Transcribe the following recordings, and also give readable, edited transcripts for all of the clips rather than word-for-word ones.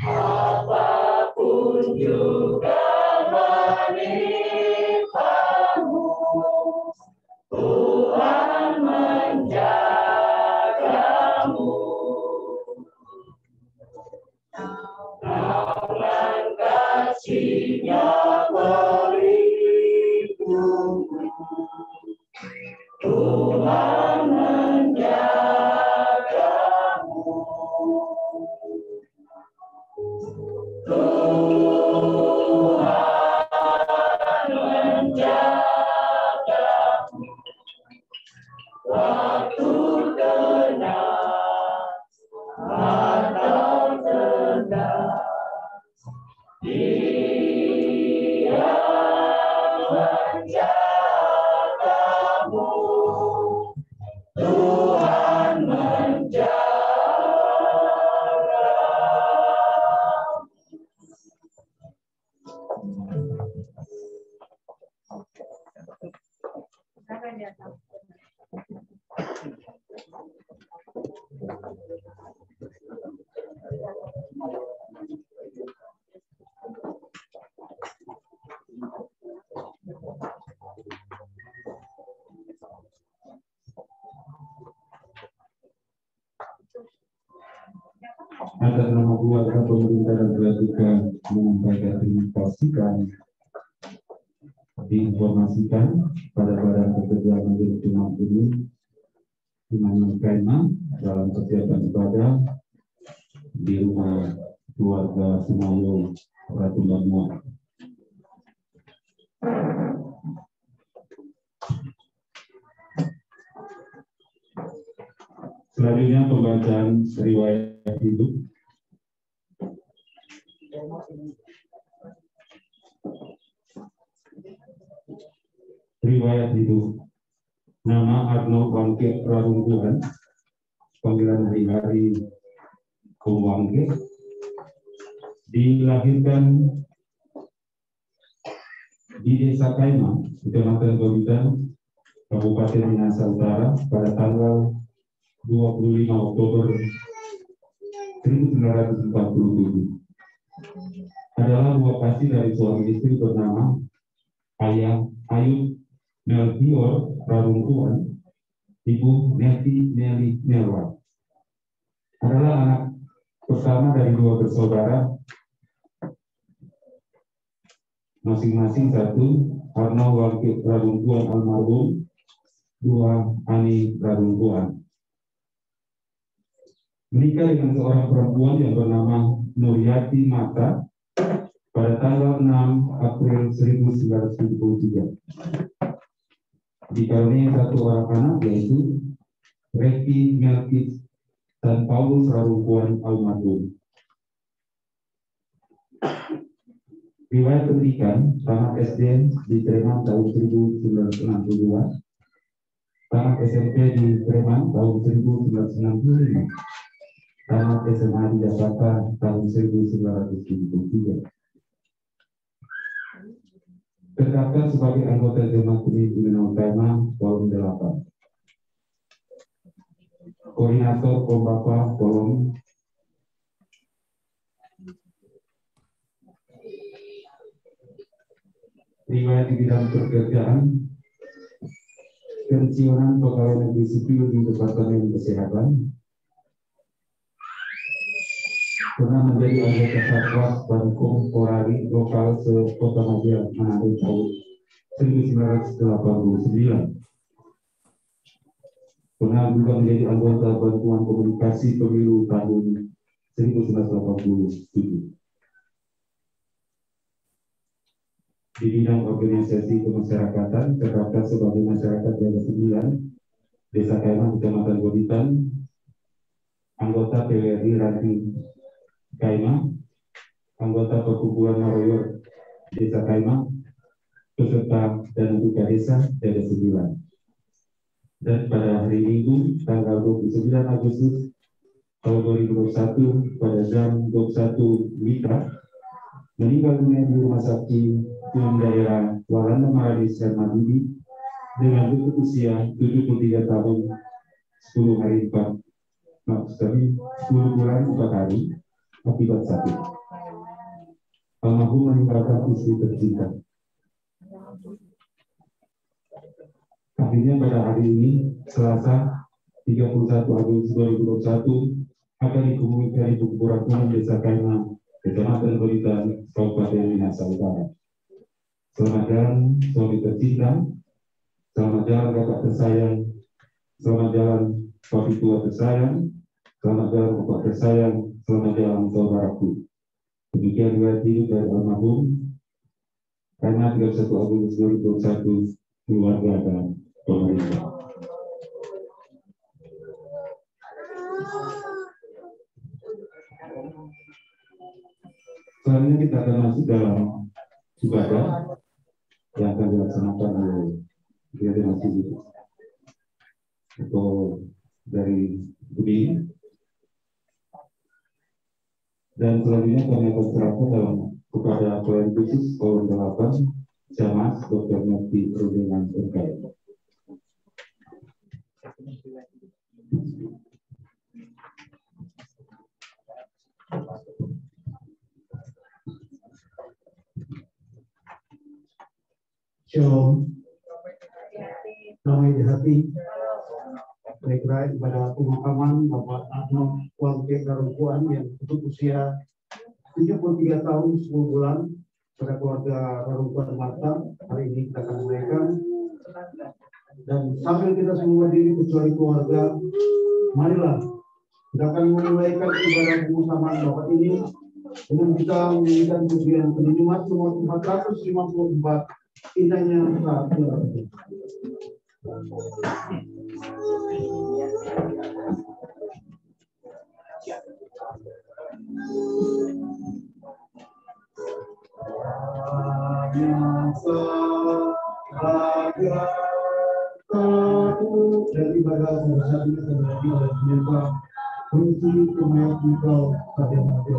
Apapun juga menimpamu, Tuhan menjagamu. Tangan kasih-Nya melindungi, Tuhan menjagamu. Tuhan menjagamu waktu tenang atau senggang. Dia menjagamu, Tuhan atas nama keluarga pemerintah dan juga menyampaikan informasikan diinformasikan pada Badan Pekerja Majelis Jemaat ini dengan tema dalam persiapan ibadah di rumah keluarga Sumayo Ratu Banua. Selanjutnya pembacaan riwayat hidup. Riwayat hidup. Nama Arno Bangke Rarungkuhan, panggilan hari-hari Kom Bangke, dilahirkan di Desa Kaima, Kecamatan Gobidan, Kabupaten Minahasa Utara pada tanggal 25 Oktober 1947. Adalah lokasi dari suami istri bernama Ayah Ayub Melchior Rarungkuhan, Ibu Neti Nelly Nelwa. Adalah anak pertama dari dua bersaudara, masing-masing satu Arno Bangke Rarungkuhan almarhum, dua Ani Rarungkuhan. Menikah dengan seorang perempuan yang bernama Nuryati Mata pada tanggal 6 April 1973. Dikaruniai satu orang anak, yaitu Reki Melkis dan Paulus Rarungkuhan almarhum. Riwayat pendidikan: tamat SD di Preman tahun 1962, tamat SMP di Preman tahun 1965, tamat SMA di Jakarta tahun 1973. Terdaftar sebagai anggota Jemaat Pembinaan Utama Volume 8. Koordinator Kombapa Volume. Riwayat di bidang pekerjaan: pensiunan pegawai negeri sipil di Departemen Kesehatan, pernah menjadi anggota Satgas Bankom Polri lokal se-Kota Madia Manado tahun 1989. Pernah juga menjadi anggota Bantuan Komunikasi Pemilu tahun 1987. Di bidang organisasi kemasyarakatan terdaftar sebagai masyarakat Jawa 9 Desa Kaimah, Kecamatan Boditan, anggota PWRI Ranting Kaimah, anggota Perkumpulan Maroyor Desa Kaimah, peserta dan anggota desa ada 9. Dan pada hari Minggu tanggal 29 Agustus tahun 2021 pada jam 21 WITA meninggal dunia di Rumah Sakit Umum Daerah Walanda Maradis dan Madidi dengan usia 73 tahun 10 hari 4 10 bulan 4 hari akibat sakit. Almarhum meninggalkan istri tercinta. Akhirnya pada hari ini, Selasa 31 Agustus 2021, akan dikemumikan di kuburan umum Desa Kaimah, Kecamatan Boditan, Kabupaten Minahasa Utara. Selamat jalan suami tercinta, selamat jalan kakak tersayang, selamat jalan papi tua tersayang, selamat jalan bapak tersayang, selamat jalan saudaraku. Demikian riwayat hidup dari almarhum karena 31 Agustus 2021 keluarga dan pemerintah. Selanjutnya kita akan masuk dalam ibadah yang akan dilaksanakan oleh gereja masjid atau dari Budi. Dan selanjutnya kami akan serahkan dalam kepada pelayan khusus Kolom 8 Camas Dr. Mufti Rudingan Terkait. Shalom, damai di hati. Baiklah pada pemakaman Bapak Adno Wangke Darungkuan yang untuk usia 73 tahun 10 bulan pada keluarga Darungkuan Marta. Hari ini kita akan menaikkan dan sambil kita semua berdiri kecuali keluarga, marilah kita akan menunaikan ibadah pemakaman Bapak ini dengan kita menyanyikan pujian penyumat nomor 454 indahnya saat berarti. Dan ibadah pembesaran ini terjadi oleh penyembah kunci kemayat engkau pada mati.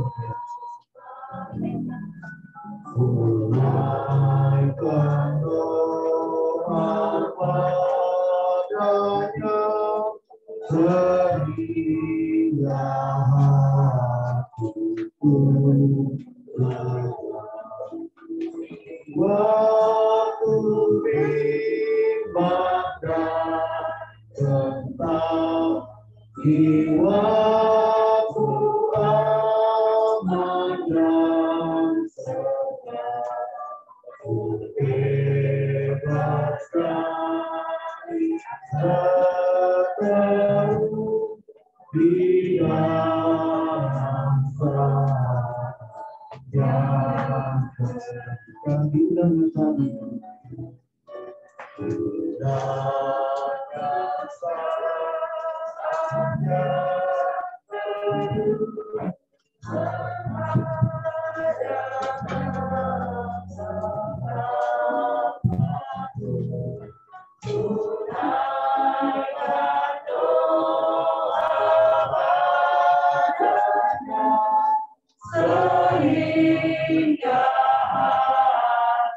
Tunaikan doa padanya sehingga hatiku waktu bimbang tentang jiwaku aman dan bebas dari seteru di dalam yang kami dan kami sehingga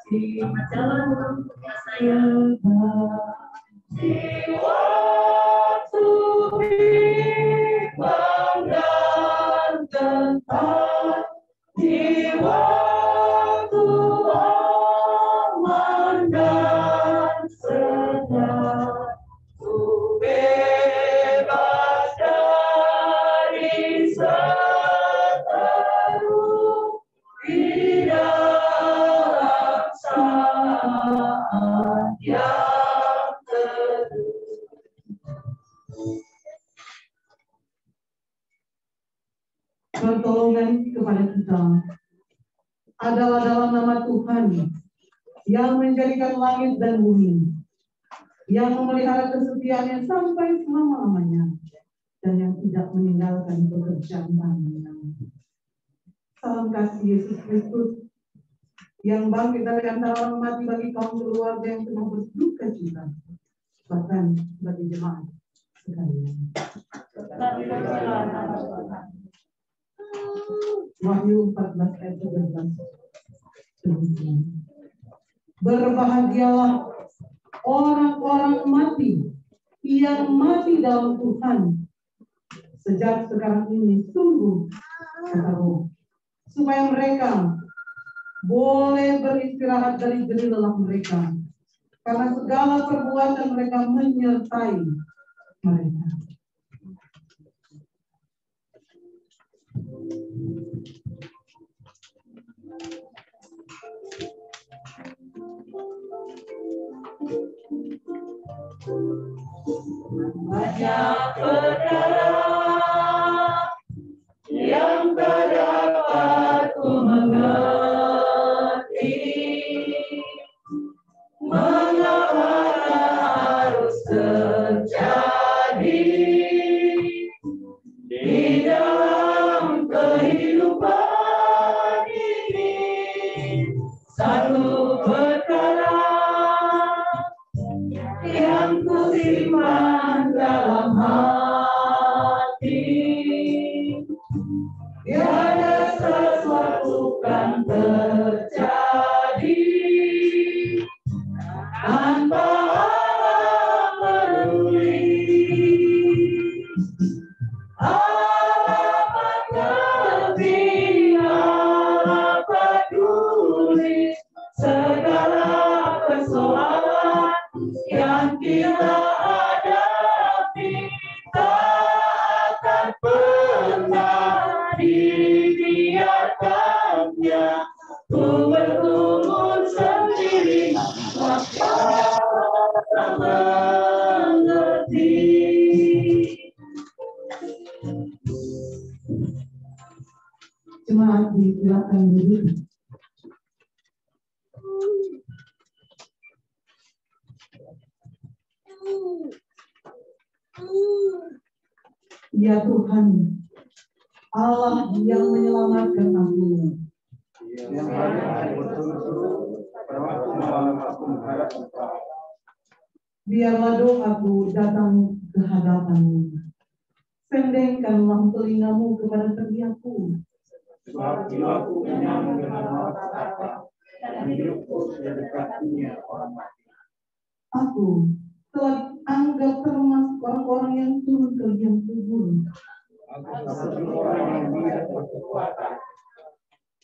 hati dalam sayang di waktu bimbang dan gentar, di waktu aman dan senang, ku bebas dari seteru di dalam saat yang teduh. Pertolongan kepada kita adalah dalam nama Tuhan yang menjadikan langit dan bumi, yang memelihara kesetiaannya sampai selama-lamanya, dan yang tidak meninggalkan pekerjaan kami. Salam kasih Yesus Kristus yang bangkit dari antara orang mati bagi kaum keluarga yang sedang berduka cita, bahkan bagi jemaat sekalian. Wahyu 14 ayat 12. Berbahagialah orang-orang mati yang mati dalam Tuhan sejak sekarang ini, sungguh kata Roh, supaya mereka boleh beristirahat dari jerih lelah mereka, karena segala perbuatan mereka menyertai mereka. Banyak perkara yang tak dapat ku mengerti, mengapa harus terjadi di dalam kehidupan ini. Satu perkara yang ku simpan dalam hati, tiada sesuatu kan terjadi tanpa Allah peduli. Allah mengerti, Allah peduli segala persoalan yang kita hadapi, tak akan pernah dibiarkannya ku bergumul sendiri, maka tak mengerti. Jemaat disilakan duduk. Ya Tuhan, Allah yang menyelamatkan aku, biarlah doaku datang ke hadapan-Mu. Sendengkanlah telingamu kepada teriakku. Sebab jiwaku kenyang dengan malapetaka, dan hidupku sudah dekatnya orang mati. Aku telah anggap termasuk orang-orang yang turun ke liang kubur. Aku seperti orang yang tidak berkekuatan,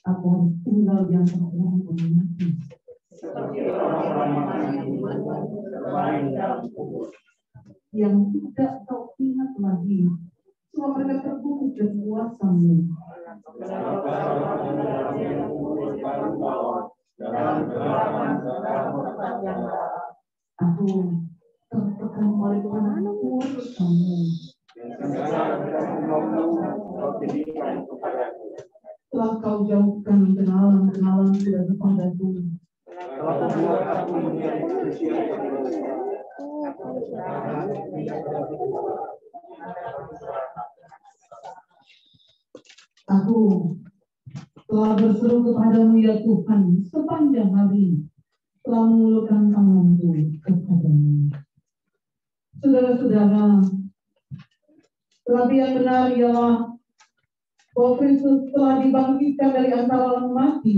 Aku harus tinggal di antara orang-orang mati. seperti orang-orang yang berbaring dalam kubur, Yang tidak kau ingat lagi, sebab mereka terbungkus dan kuasa-Mu. Aku tertekan oleh kuasa-Mu. Telah kau jauhkan kenalan-kenalanku dari padaku. Aku telah berseru kepadamu ya Tuhan sepanjang hari, telah mengulurkan tanganku kepadamu. Saudara-saudara, tetapi yang benar ialah bahwa Kristus telah dibangkitkan dari antara orang mati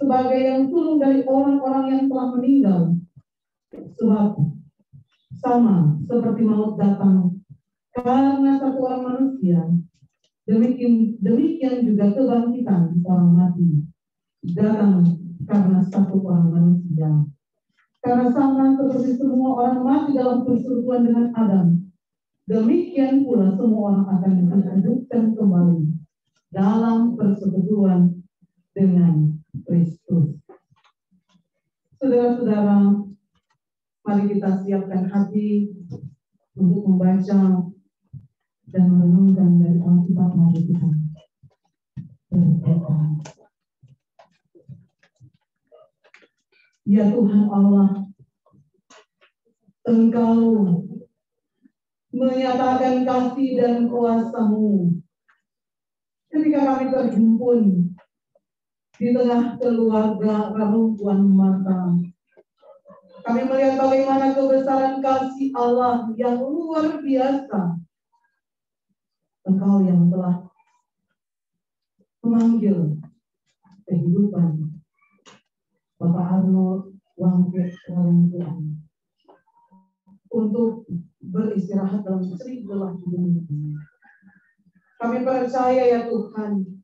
sebagai yang sulung dari orang-orang yang telah meninggal. Sebab sama seperti maut datang karena satu orang manusia, demikian juga kebangkitan orang mati datang karena satu orang manusia. Karena sama seperti semua orang mati dalam persetubuhan dengan Adam, demikian pula semua orang akan dihidupkan kembali dalam persetubuhan dengan Kristus. Saudara-saudara, mari kita siapkan hati untuk membaca dan merenungkan dari Alkitab mari kita berdoa. Ya Tuhan Allah, Engkau menyatakan kasih dan kuasa-Mu ketika kami terhimpun di tengah keluarga Rarungkuan Marta. Kami melihat bagaimana kebesaran kasih Allah yang luar biasa. Engkau yang telah memanggil kehidupan Bapak Arnold Wangke Rarungkuan untuk beristirahat dalam seribulah dunia. Kami percaya ya Tuhan,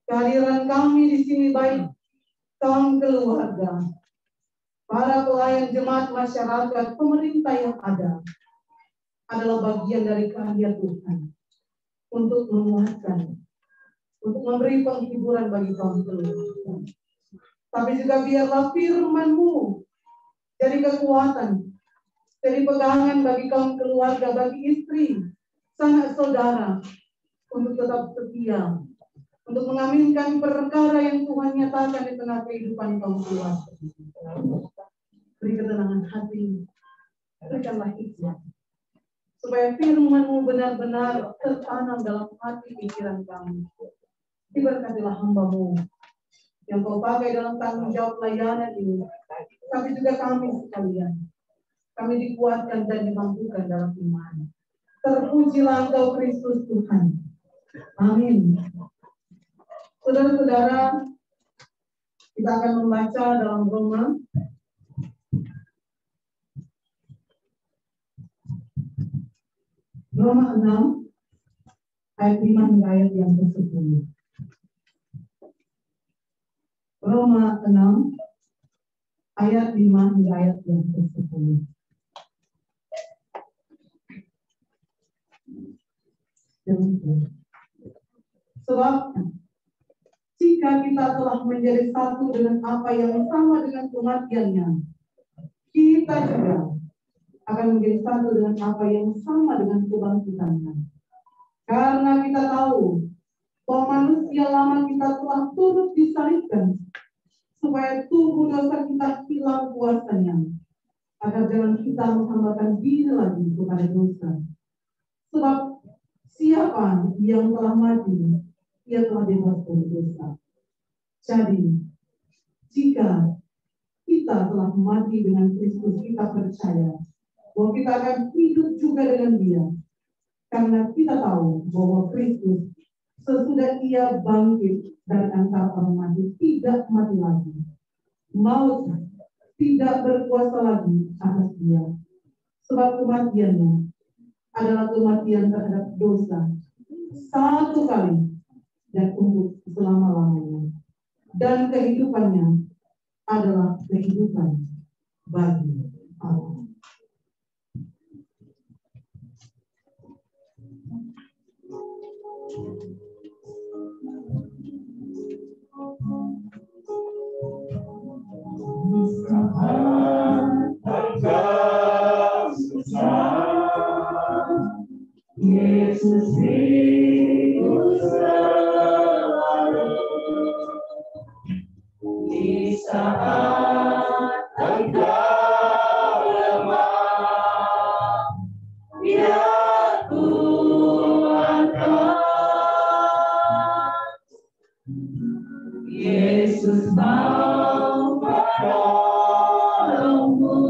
kehadiran kami di sini baik kaum keluarga, para pelayan jemaat masyarakat, pemerintah yang ada adalah bagian dari kehendak Tuhan untuk menguatkan, untuk memberi penghiburan bagi kaum keluarga. Tapi juga biarlah firman-Mu jadi kekuatan, jadi pegangan bagi kaum keluarga, bagi istri, sanak saudara, untuk tetap setia, untuk mengaminkan perkara yang Tuhan nyatakan di tengah kehidupan kaum keluarga. Beri ketenangan hati, berikanlah hikmat, supaya firman-Mu benar-benar tertanam dalam hati pikiran kami. Diberkatilah hamba-Mu yang Kau pakai dalam tanggung jawab pelayanan ini, tapi juga kami sekalian. Kami dikuatkan dan dimampukan dalam iman. Terpujilah Engkau Kristus Tuhan. Amin. Saudara-saudara, kita akan membaca dalam Roma Roma 6 ayat 5 hingga ayat yang ke-10. Roma 6 ayat 5 hingga ayat yang ke-10. Sebab jika kita telah menjadi satu dengan apa yang sama dengan kematiannya, kita juga akan menjadi satu dengan apa yang sama dengan kebangkitannya. Karena kita tahu bahwa manusia lama kita telah turut disalibkan, supaya tubuh dosa kita hilang kuasanya, agar jangan kita menghambakan diri lagi kepada dosa. Sebab siapa yang telah mati, ia telah bebas dari dosa. Jadi, jika kita telah mati dengan Kristus, kita percaya bahwa kita akan hidup juga dengan Dia. Karena kita tahu bahwa Kristus sesudah Ia bangkit dari antara orang mati, tidak mati lagi. Maut tidak berkuasa lagi atas Dia. Sebab kematiannya adalah kematian terhadap dosa satu kali dan untuk selama-lamanya. Dan kehidupannya adalah kehidupan bagi Allah. Yesus hidup selalu di saat engkau lemah, Dia kuatkan. Yesus mau menolongmu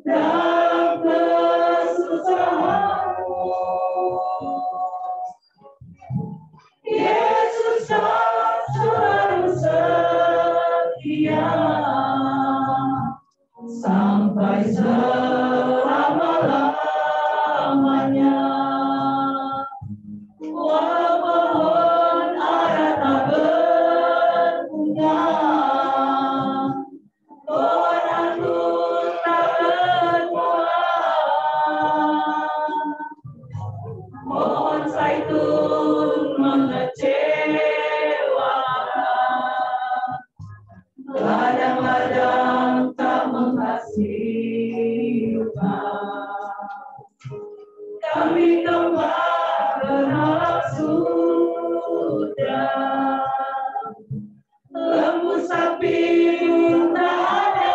dalam kesusahanmu. Yesus selalu setia sampai selama-lamanya. Pohon ara tak berbunga, pohon anggur tak berbuah, pohon zaitun mengecewakan, ladang-ladang tak menghasilkan. Kami kembali berharap sudah lembu sapi tak ada,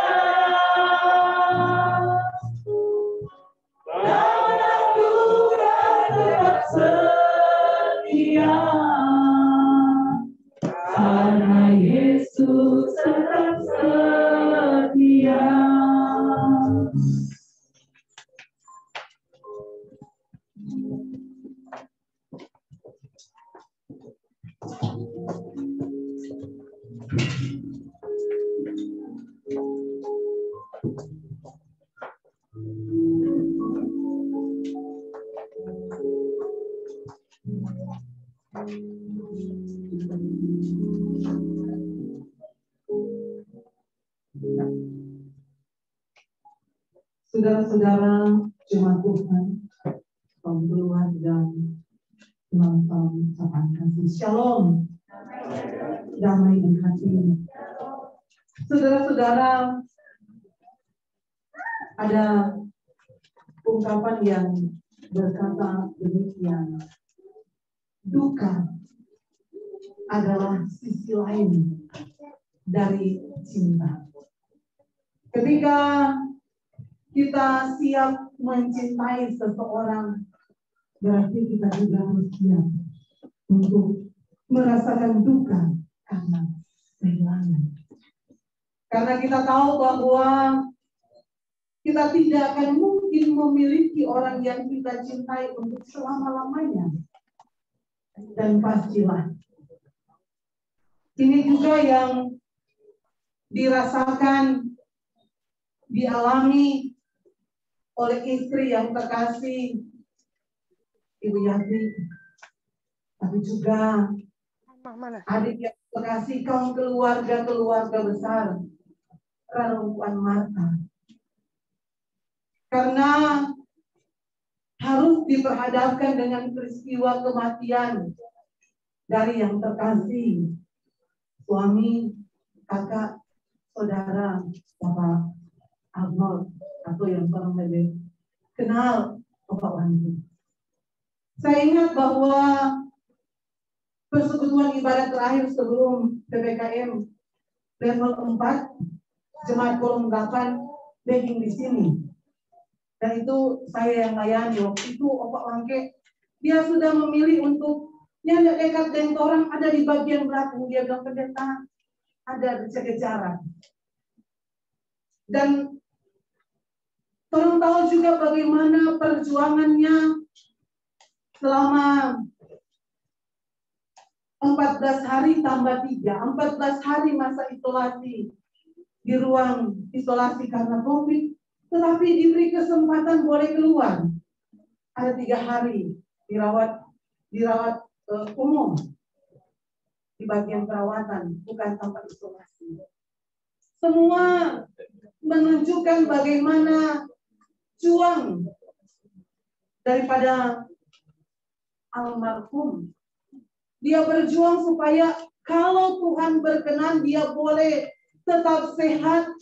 Saudara-saudara jemaat Tuhan, kaum keluarga, teman-teman ucapan kasih shalom, damai di hati. Saudara-saudara, ada ungkapan yang berkata demikian, duka adalah sisi lain dari cinta. Ketika kita siap mencintai seseorang, berarti kita juga harus siap untuk merasakan duka karena kehilangan. Karena kita tahu bahwa kita tidak akan mungkin memiliki orang yang kita cintai untuk selama-lamanya. Dan pastilah ini juga yang dirasakan, dialami oleh istri yang terkasih, Ibu Yati, tapi juga adik yang terkasih, kaum keluarga besar Rarungkuan Marta. Karena harus diperhadapkan dengan peristiwa kematian dari yang terkasih, suami, kakak, saudara, Bapak Arnold, atau yang orang lebih kenal Bapak Wandi. Saya ingat bahwa persekutuan ibadat terakhir sebelum PPKM level 4, jemaat kolom 8 begging di sini. Dan itu saya yang layani waktu itu, Bapak Wangke, dia sudah memilih untuk yang dekat dengan orang ada di bagian belakang. Dia bilang, pendeta, ada jaga jarak. Dan tolong tahu juga bagaimana perjuangannya selama 14 hari tambah 3, 14 hari masa isolasi di ruang isolasi karena COVID, tetapi diberi kesempatan boleh keluar. Ada 3 hari dirawat umum di bagian perawatan, bukan tempat isolasi. Semua menunjukkan bagaimana juang daripada almarhum. Dia berjuang supaya kalau Tuhan berkenan dia boleh tetap sehat,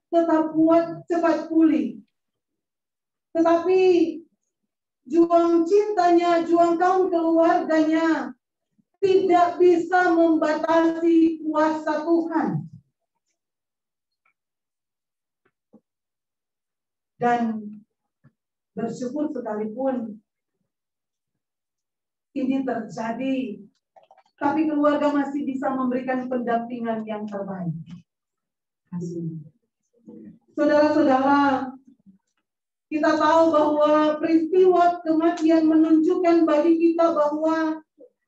tetap kuat, cepat pulih. Tetapi juang cintanya, juang kaum keluarganya tidak bisa membatasi kuasa Tuhan. Dan bersyukur sekalipun ini terjadi, tapi keluarga masih bisa memberikan pendampingan yang terbaik. Saudara-saudara, kita tahu bahwa peristiwa kematian menunjukkan bagi kita bahwa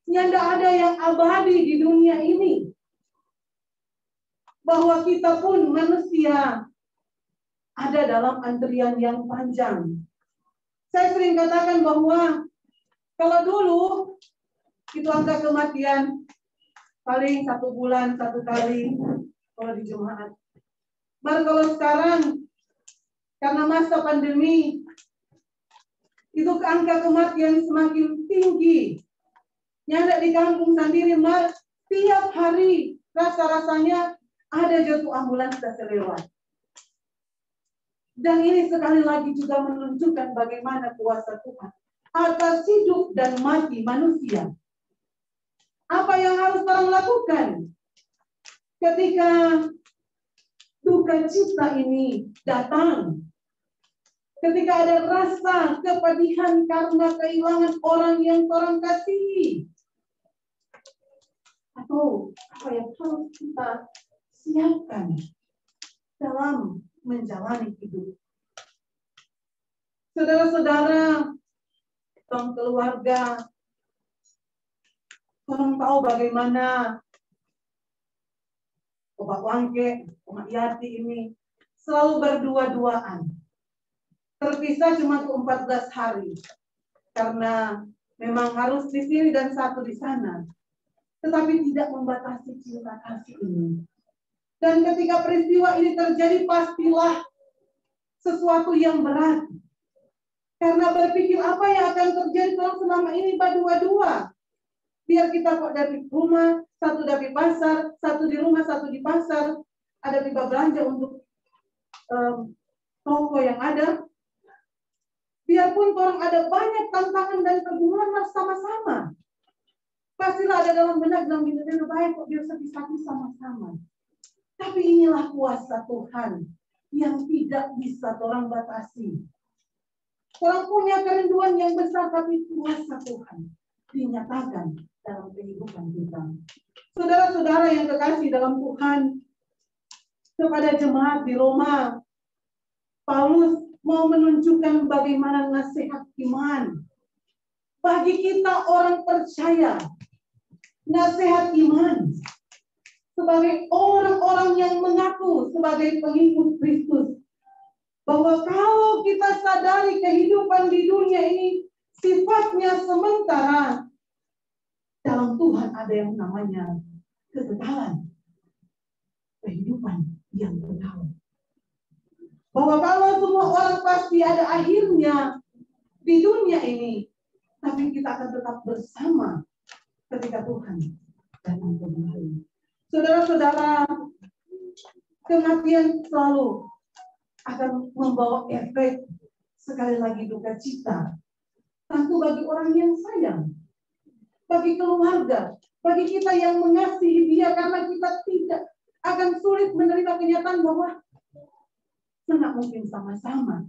tidak ada yang abadi di dunia ini. Bahwa kita pun manusia ada dalam antrian yang panjang. Saya sering katakan bahwa kalau dulu itu angka kematian paling 1 bulan 1 kali kalau di jemaat. Baru kalau sekarang karena masa pandemi itu angka kematian semakin tinggi. Nyanda di kampung sendiri tiap hari rasa-rasanya ada jatuh ambulans dan selewat. Dan ini sekali lagi juga menunjukkan bagaimana kuasa Tuhan atas hidup dan mati manusia. Apa yang harus orang lakukan ketika duka cita ini datang? Ketika ada rasa kepedihan karena kehilangan orang yang orang kasihi. Atau apa yang harus kita siapkan dalam menjalani hidup. Saudara-saudara, kaum keluarga, tolong tahu bagaimana Bapak Wangke, Bapak Yati ini selalu berdua-duaan. Terpisah cuma 14 hari. Karena Memang harus di sini dan satu di sana. Tetapi tidak membatasi cinta kasih ini. Dan ketika peristiwa ini terjadi, pastilah sesuatu yang berat. Karena berpikir apa yang akan terjadi kalau selama ini berdua-dua. Biar kita kok dari rumah, satu dari pasar, satu di rumah, satu di pasar. Ada tiba belanja untuk toko yang ada. Biarpun orang ada banyak tantangan dan pergumulan sama-sama. Pastilah ada dalam benak dalam hidup baik kok biasa disatu sama-sama. Tapi inilah kuasa Tuhan yang tidak bisa orang batasi. Orang punya kerinduan yang besar, tapi kuasa Tuhan dinyatakan dalam kehidupan kita. Saudara-saudara yang kekasih dalam Tuhan, kepada jemaat di Roma, Paulus mau menunjukkan bagaimana nasihat iman. Bagi kita orang percaya, nasihat iman sebagai orang-orang yang mengaku sebagai pengikut Kristus, bahwa kalau kita sadari kehidupan di dunia ini sifatnya sementara, dalam Tuhan ada yang namanya kekekalan, kehidupan yang kekal. Bahwa kalau semua orang pasti ada akhirnya di dunia ini, tapi kita akan tetap bersama ketika Tuhan datang kembali. Saudara-saudara, kematian selalu akan membawa efek sekali lagi duka cita. Tentu bagi orang yang sayang, bagi keluarga, bagi kita yang mengasihi dia, karena kita tidak akan sulit menerima kenyataan bahwa sangat mungkin sama-sama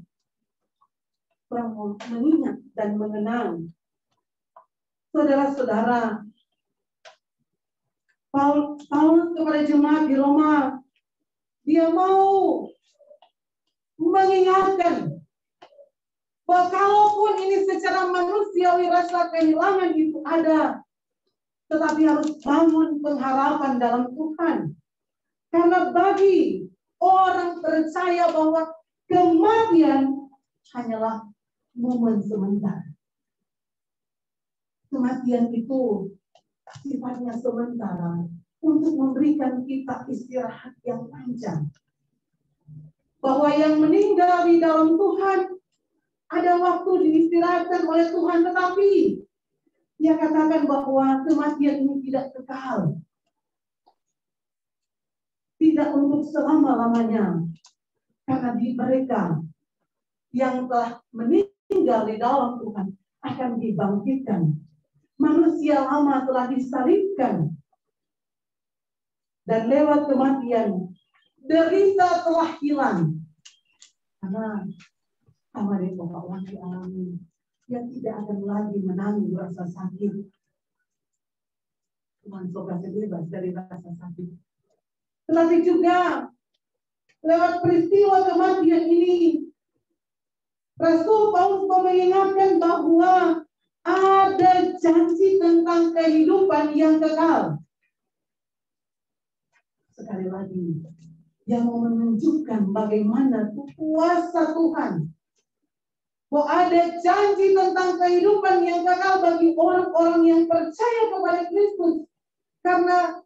orang mengingat dan mengenang. Saudara-saudara, Paulus kepada jemaat di Roma, dia mau mengingatkan bahwa kalaupun ini secara manusiawi rasa kehilangan itu ada, tetapi harus bangun pengharapan dalam Tuhan. Karena bagi orang percaya bahwa kematian hanyalah momen sementara. Kematian itu sifatnya sementara untuk memberikan kita istirahat yang panjang. Bahwa yang meninggal di dalam Tuhan ada waktu diistirahatkan oleh Tuhan, tetapi dia katakan bahwa kematian ini tidak kekal. Tidak untuk selama-lamanya. Karena di mereka yang telah meninggal di dalam Tuhan akan dibangkitkan. Manusia lama telah disalibkan. Dan lewat kematian, derita telah hilang. Karena sama dengan Bapak Waki alami, yang tidak akan lagi menanggung rasa sakit. Tuhan sobat bebas dari rasa sakit. Tetapi juga lewat peristiwa kematian ini, Rasul Paulus mengingatkan bahwa ada janji tentang kehidupan yang kekal. Sekali lagi, yang mau menunjukkan bagaimana kuasa Tuhan. Bahwa ada janji tentang kehidupan yang kekal bagi orang-orang yang percaya kepada Kristus. Karena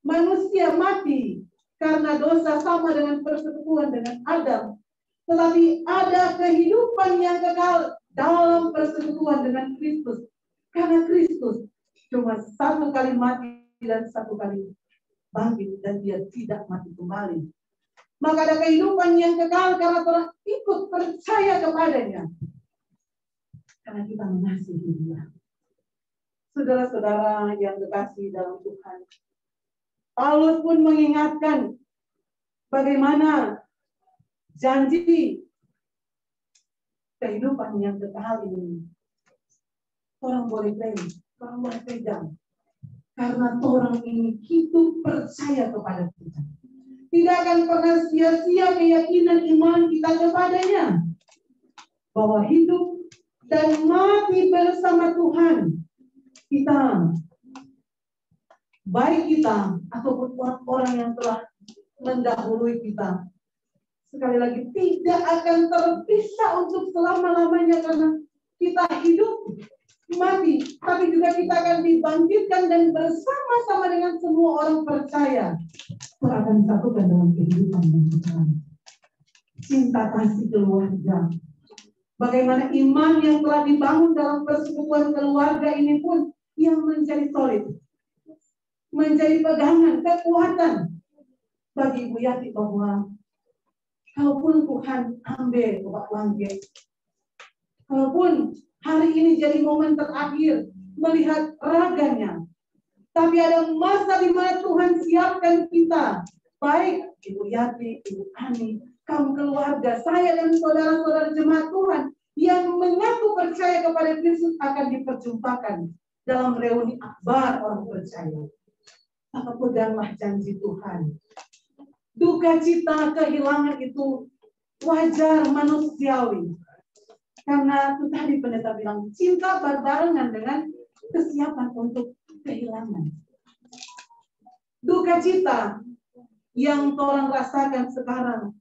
manusia mati karena dosa sama dengan persekutuan dengan Adam. Tetapi ada kehidupan yang kekal dalam persekutuan dengan Kristus. Karena Kristus cuma satu kali mati dan satu kali bangkit dan dia tidak mati kembali. Maka ada kehidupan yang kekal karena orang ikut percaya kepadanya. Karena kita mengasihi dia. Saudara-saudara yang kekasih dalam Tuhan, Paulus pun mengingatkan bagaimana janji kehidupan yang kekal ini. Orang boleh klaim, orang boleh pegang. Karena orang ini hidup percaya kepada kita. Tidak akan pernah sia-sia keyakinan iman kita kepadanya. Bahwa hidup dan mati bersama Tuhan. Kita, baik kita ataupun orang-orang yang telah mendahului kita, sekali lagi tidak akan terpisah untuk selama-lamanya karena kita hidup mati, tapi juga kita akan dibangkitkan dan bersama-sama dengan semua orang percaya. Kita akan disatukan dalam kehidupan yang besar. Cinta kasih keluarga. Bagaimana iman yang telah dibangun dalam persekutuan keluarga ini pun yang menjadi solid. Menjadi pegangan, kekuatan bagi Ibu Yati bahwa kalaupun Tuhan ambil Bapak Langge, kalaupun hari ini jadi momen terakhir melihat raganya, tapi ada masa di mana Tuhan siapkan kita, baik Ibu Yati, Ibu Ani, kaum keluarga, saya dan saudara-saudara jemaat Tuhan yang mengaku percaya kepada Kristus akan diperjumpakan dalam reuni akbar orang percaya. Maka peganglah janji Tuhan. Duka cita kehilangan itu wajar manusiawi. Karena itu tadi pendeta bilang, cinta berbarengan dengan kesiapan untuk kehilangan. Duka cita yang orang rasakan sekarang,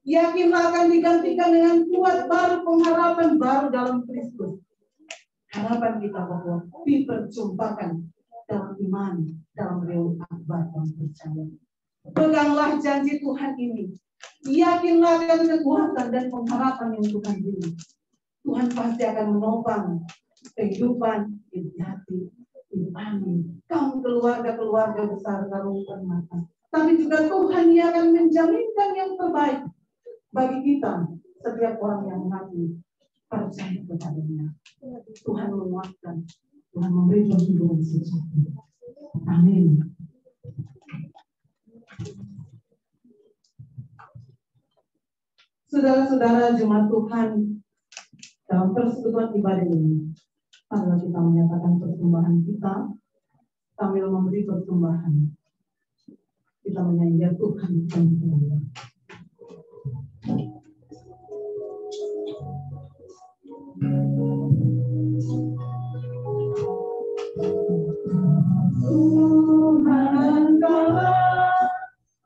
yakinlah akan digantikan dengan kuat baru, pengharapan baru dalam Kristus. Harapan kita bahwa diperjumpakan dalam iman, dalam reuni akbar yang percaya. Peganglah janji Tuhan ini. Yakinlah akan kekuatan dan pengharapan yang Tuhan beri. Tuhan pasti akan menopang kehidupan Ibu Yati, Ibu Ani, kaum keluarga-keluarga besar Karung Permata. Tapi juga Tuhan yang akan menjaminkan yang terbaik bagi kita, setiap orang yang mengaku percaya kepadanya. Tuhan menguatkan, Tuhan memberi perlindungan sesuatu. Amin. Saudara-saudara jemaat Tuhan, dalam persekutuan ibadah ini, adalah kita menyatakan persembahan kita sambil memberi persembahan. Kita menyanyikan Tuhan yang terbaik. Tuhan Kaulah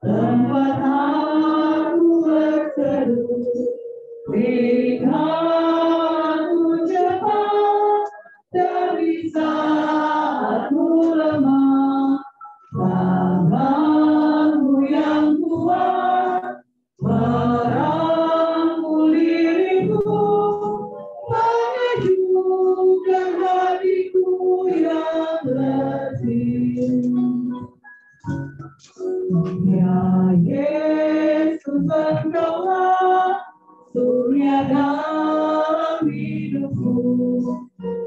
tempat aku berteduh, lihatku cepat dari saatmu lemah, tanganmu yang kuat merangkul diriku, menyejukkan hatiku yang letih. Ya Yesus, Engkaulah surya dalam hidupku,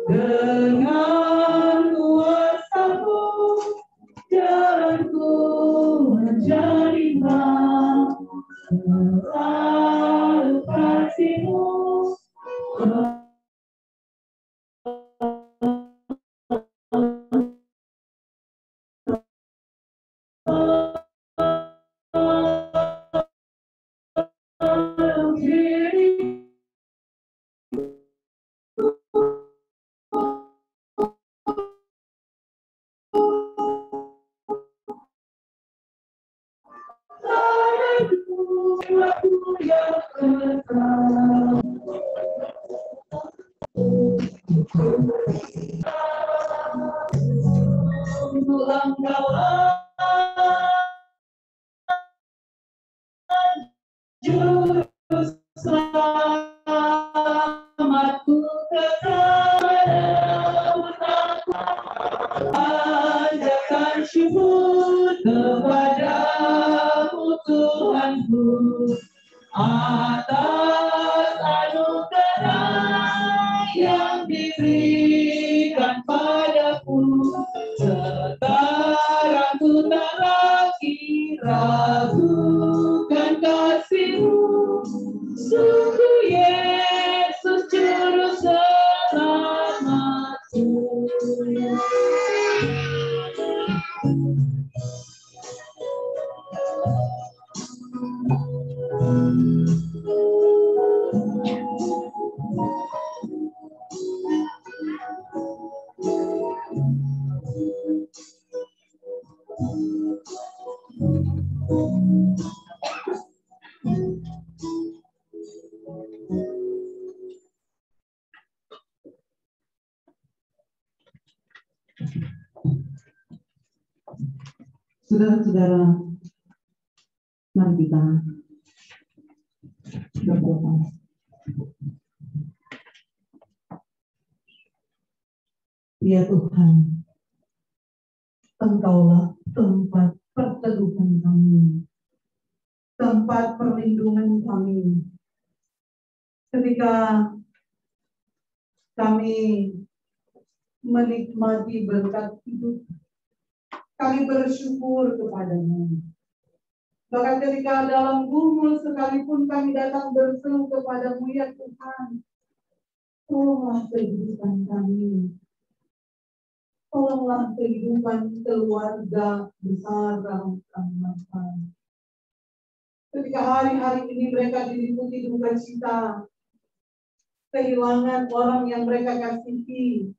dengan kuasa-Mu jalanku menjadi terang, selalu kasih-Mu selamatku panjatkan syukur kepadamu Tuhanku atas anugerah yang diberi Saudara-saudara, mari kita berdoa. Ya Tuhan, Engkaulah tempat perteduhan kami, tempat perlindungan kami. Ketika kami menikmati berkat hidup, kami bersyukur kepadamu. Bahkan ketika dalam gumul sekalipun kami datang berseru kepadamu, ya Tuhan, tolonglah kehidupan kami. Tolonglah kehidupan keluarga besar dalam keselamatan. Ketika hari-hari ini mereka diliputi duka cita, kehilangan orang yang mereka kasihi,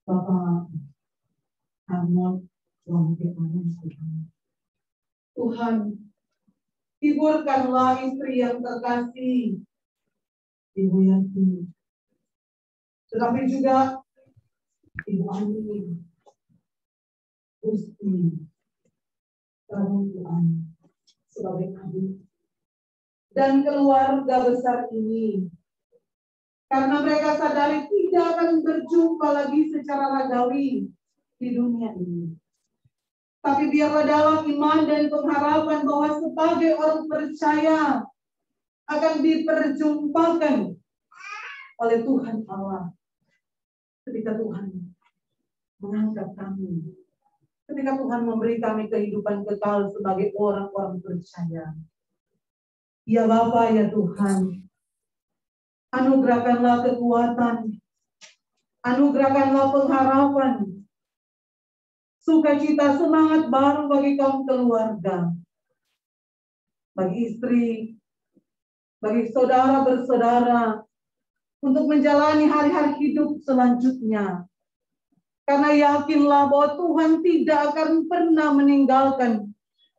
Bapak Arnold Wangke Anas, Tuhan, hiburkanlah istri yang terkasih, Ibu Yanti, tetapi juga Ibu Ani, Gusti, perempuan sebagai adik, dan keluarga besar ini, karena mereka sadari tidak akan berjumpa lagi secara ragawi di dunia ini. Tapi biarlah dalam iman dan pengharapan bahwa sebagai orang percaya akan diperjumpakan oleh Tuhan Allah. Ketika Tuhan mengangkat kami, ketika Tuhan memberi kami kehidupan kekal sebagai orang-orang percaya. Ya Bapa, ya Tuhan, anugerahkanlah kekuatan, anugerahkanlah pengharapan, sukacita, semangat baru bagi kaum keluarga, bagi istri, bagi saudara bersaudara, untuk menjalani hari-hari hidup selanjutnya. Karena yakinlah bahwa Tuhan tidak akan pernah meninggalkan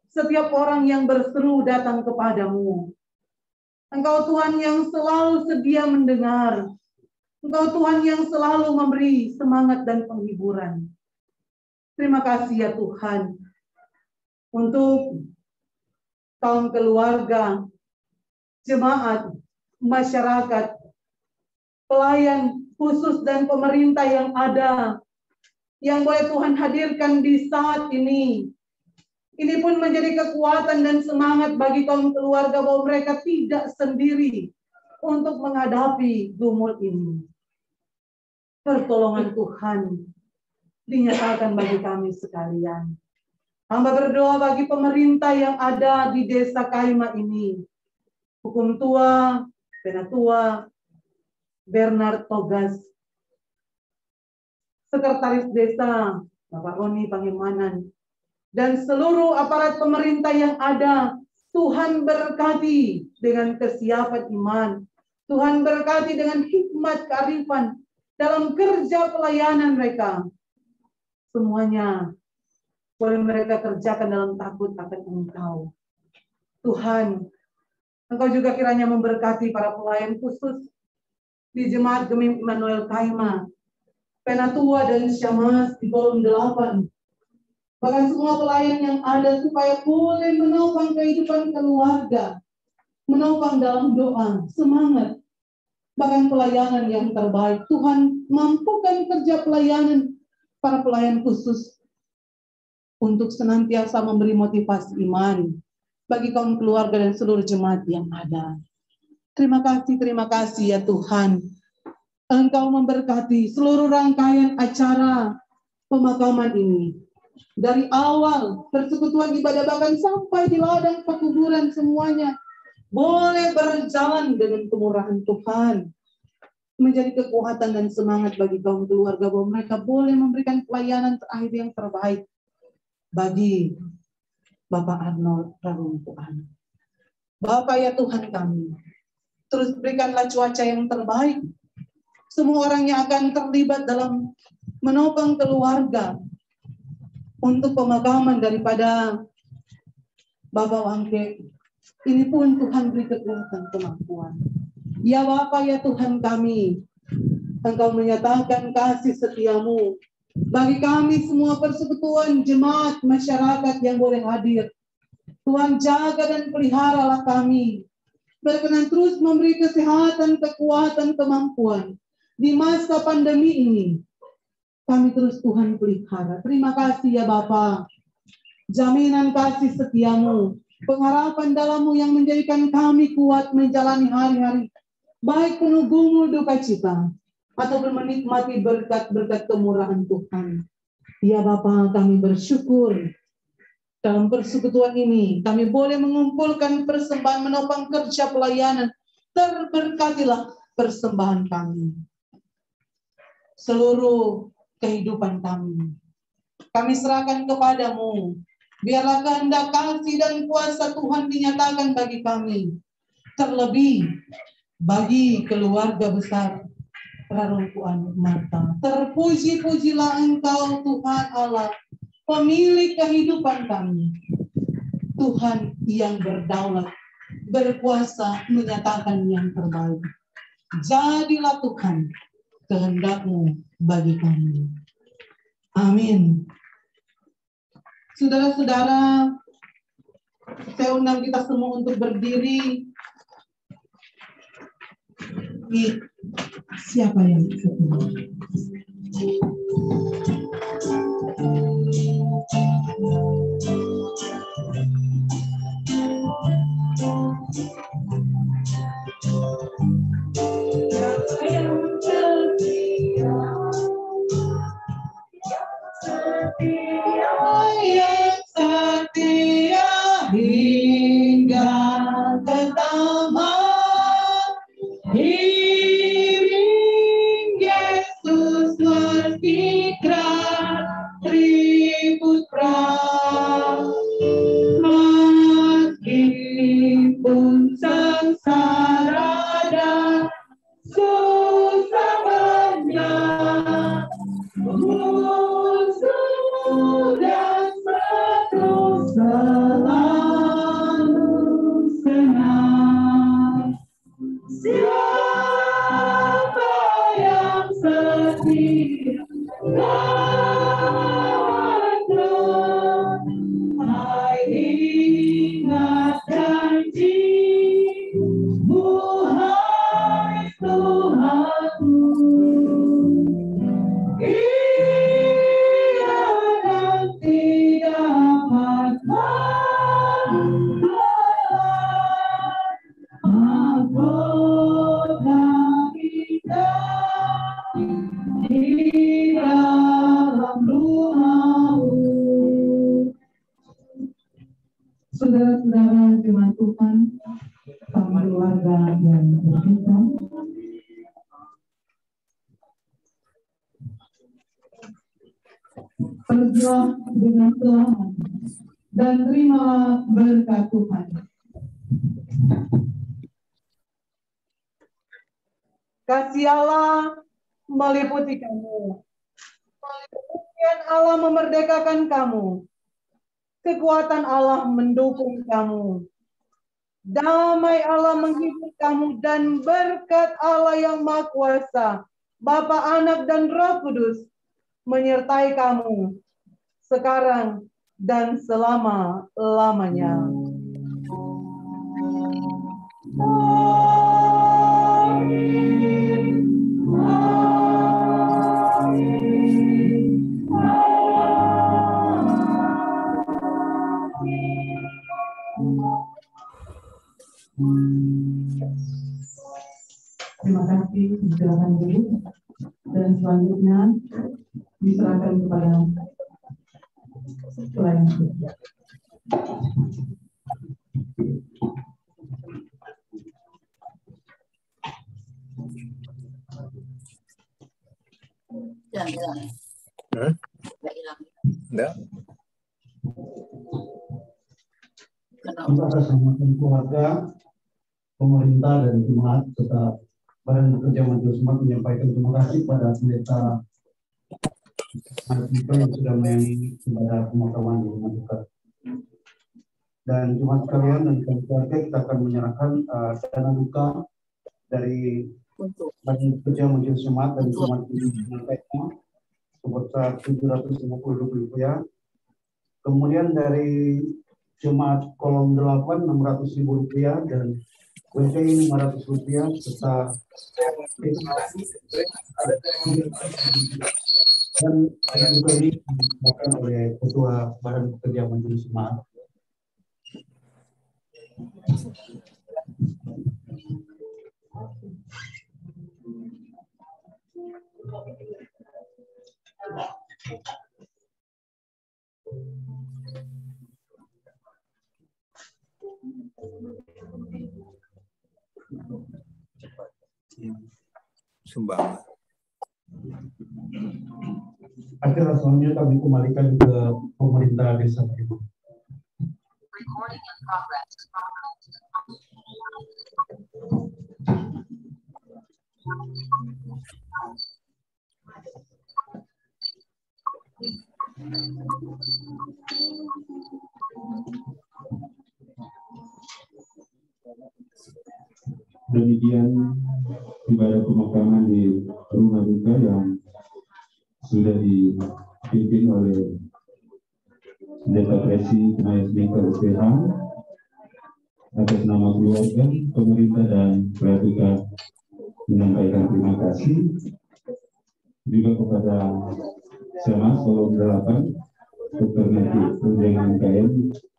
setiap orang yang berseru datang kepadamu. Engkau Tuhan yang selalu sedia mendengar. Engkau Tuhan yang selalu memberi semangat dan penghiburan. Terima kasih ya Tuhan untuk kaum keluarga, jemaat, masyarakat, pelayan khusus dan pemerintah yang ada, yang boleh Tuhan hadirkan di saat ini. Ini pun menjadi kekuatan dan semangat bagi kaum keluarga bahwa mereka tidak sendiri untuk menghadapi gumul ini. Pertolongan Tuhan dinyatakan bagi kami sekalian. Hamba berdoa bagi pemerintah yang ada di desa Kaima ini. Hukum Tua, Penatua, Bernard Togas, Sekretaris Desa, Bapak Roni Pangemanan, dan seluruh aparat pemerintah yang ada. Tuhan berkati dengan kesiapan iman. Tuhan berkati dengan hikmat kearifan dalam kerja pelayanan mereka. Semuanya boleh mereka kerjakan dalam takut akan Engkau. Tuhan, Engkau juga kiranya memberkati para pelayan khusus di Jemaat Gemim Immanuel Kaima, Penatua dan Syamas di Kolom 8. Bahkan semua pelayan yang ada supaya boleh menopang kehidupan keluarga, menopang dalam doa, semangat, bahkan pelayanan yang terbaik. Tuhan mampukan kerja pelayanan para pelayan khusus untuk senantiasa memberi motivasi iman bagi kaum keluarga dan seluruh jemaat yang ada. Terima kasih ya Tuhan. Engkau memberkati seluruh rangkaian acara pemakaman ini. Dari awal persekutuan ibadah bahkan sampai di ladang pekuburan semuanya boleh berjalan dengan kemurahan Tuhan. Menjadi kekuatan dan semangat bagi kaum keluarga bahwa mereka boleh memberikan pelayanan terakhir yang terbaik bagi Bapak Arnold Rarumpuan. Bapak ya Tuhan kami, terus berikanlah cuaca yang terbaik. Semua orang yang akan terlibat dalam menopang keluarga untuk pemakaman daripada Bapak Wangke, ini pun Tuhan beri kekuatan kemampuan. Ya Bapa ya Tuhan kami, Engkau menyatakan kasih setiamu Bagi kami semua persekutuan jemaat masyarakat yang boleh hadir, Tuhan jaga dan peliharalah kami. Berkenan terus memberi kesehatan, kekuatan, kemampuan di masa pandemi ini. Kami terus Tuhan pelihara. Terima kasih ya Bapa. Jaminan kasih setiamu, pengharapan dalam-Mu yang menjadikan kami kuat menjalani hari-hari, baik penuh gumul duka cita, ataupun menikmati berkat-berkat kemurahan Tuhan. Ya Bapa, kami bersyukur dalam persekutuan ini, kami boleh mengumpulkan persembahan menopang kerja pelayanan. Terberkatilah persembahan kami. Seluruh kehidupan kami, kami serahkan kepadamu. Biarlah kehendak kasih dan kuasa Tuhan dinyatakan bagi kami. Terlebih bagi keluarga besar Rarungkuan Mata. Terpuji-pujilah Engkau Tuhan Allah, pemilik kehidupan kami. Tuhan yang berdaulat, berkuasa menyatakan yang terbaik. Jadilah Tuhan kehendak-Mu bagi kami. Amin. Saudara-saudara, saya undang kita semua untuk berdiri. Siapa yang setuju? Yang setia hingga ketamat, iring Yesus bertikrat Triputra. Meskipun sengsara dan susah banyak, musuh dan musuh selalu senang. Siapa yang setia kawanku, hai ingat janji-Mu, hai Tuhanku. Ia dan tidak mahkota kita di dalam rumah-Mu. Saudara-saudara jemaat Tuhan, kami keluarga yang berduka, pergilah dengan selamat dan terimalah berkat Tuhan. Kasih Allah meliputi kamu. Kemuliaan Allah memerdekakan kamu. Kekuatan Allah mendukung kamu. Damai Allah menghibur kamu dan berkat Allah yang Maha Kuasa, Bapa, Anak, dan Roh Kudus menyertai kamu sekarang dan selama-lamanya. Amin. Terima kasih, silakan dulu. Dan selanjutnya diserahkan kepada pelayan. Enggak. Kita atas nama keluarga, pemerintah dan jemaat serta Badan Kerja Majelis Jemaat menyampaikan terima kasih pada pendeta kita yang sudah melayani ibadah pemakaman di rumah duka. Dan jemaat sekalian dan keluarga, kita akan menyerahkan dana duka dari Badan Kerja Majelis Jemaat dan jemaat sebesar Rp750.000. Kemudian dari Jemaat Kolom 8 Rp600.000 dan WTI Rp500 serta dan ini dilakukan oleh Ketua Badan Pekerja Majelis Jemaat. Sumbangan. Akhirnya selanjutnya kami kembalikan ke pemerintah desa. Recording in progress. Demikian ibadah pemakaman di rumah duka yang sudah dipimpin oleh Pendeta Presi Knight Maker SPH atas nama keluarga, pemerintah dan praduka menyampaikan terima kasih juga kepada Semas Kolom 8 Dr. Nati Undangan KM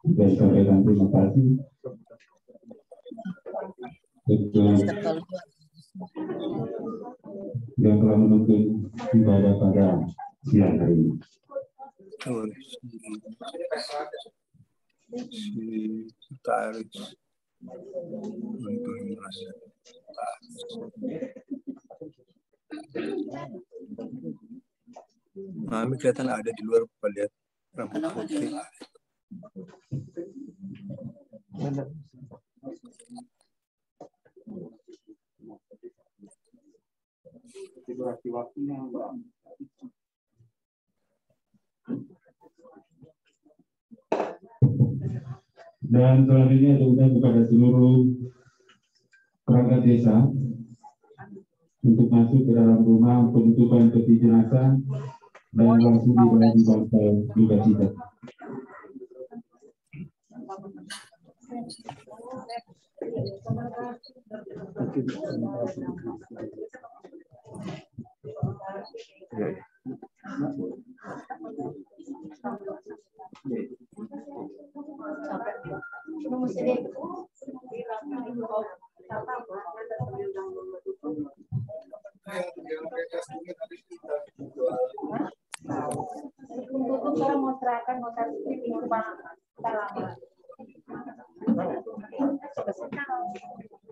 juga sampaikan terima kasih yang telah menuntun ibadah pada siang hari ini. Si tarik untuk merasa Mami kelihatan ada di luar, lihat rambut putih. Durasi waktunya, Mbak. Dan selanjutnya diundang kepada seluruh perangkat desa untuk masuk ke dalam rumah penutupan peti jenazah dan langsung dibawa di bangsal duka cita.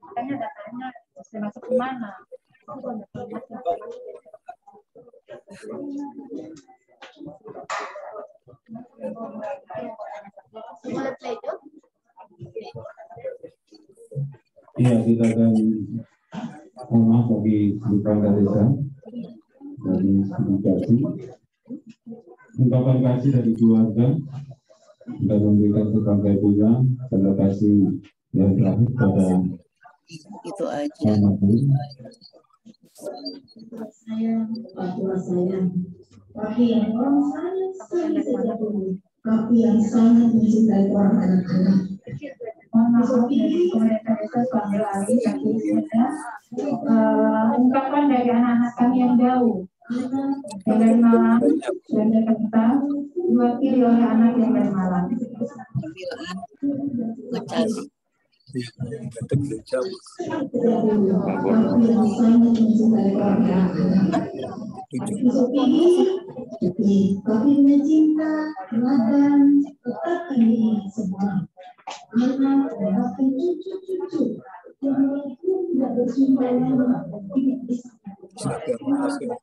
Makanya datanya bisa masuk kemana? Iya, kita akan mohon bagi perangkat desa dari edukasi, ungkapan kasih dari keluarga dan memberikan serangkai bunga terima kasih yang terakhir pada Itu aja. Tapi yang orang sayang sekali saja dulu, tapi yang sangat mencintai orang anak-anak. Maaf dari pemerintah desa suami lari, tapi ada ungkapan dari anak-anak kami yang jauh. Yang dari Malang dan Jakarta diwakili oleh anak yang dari Malang. Ngecas. Kata gereja. Tapi yang sangat mencintai orang anak-anak. Tapi mencinta, makan, tetapi semua. Anak dan cucu-cucu yang tidak bersumpah lama tidak bisa. Cuma sedikit.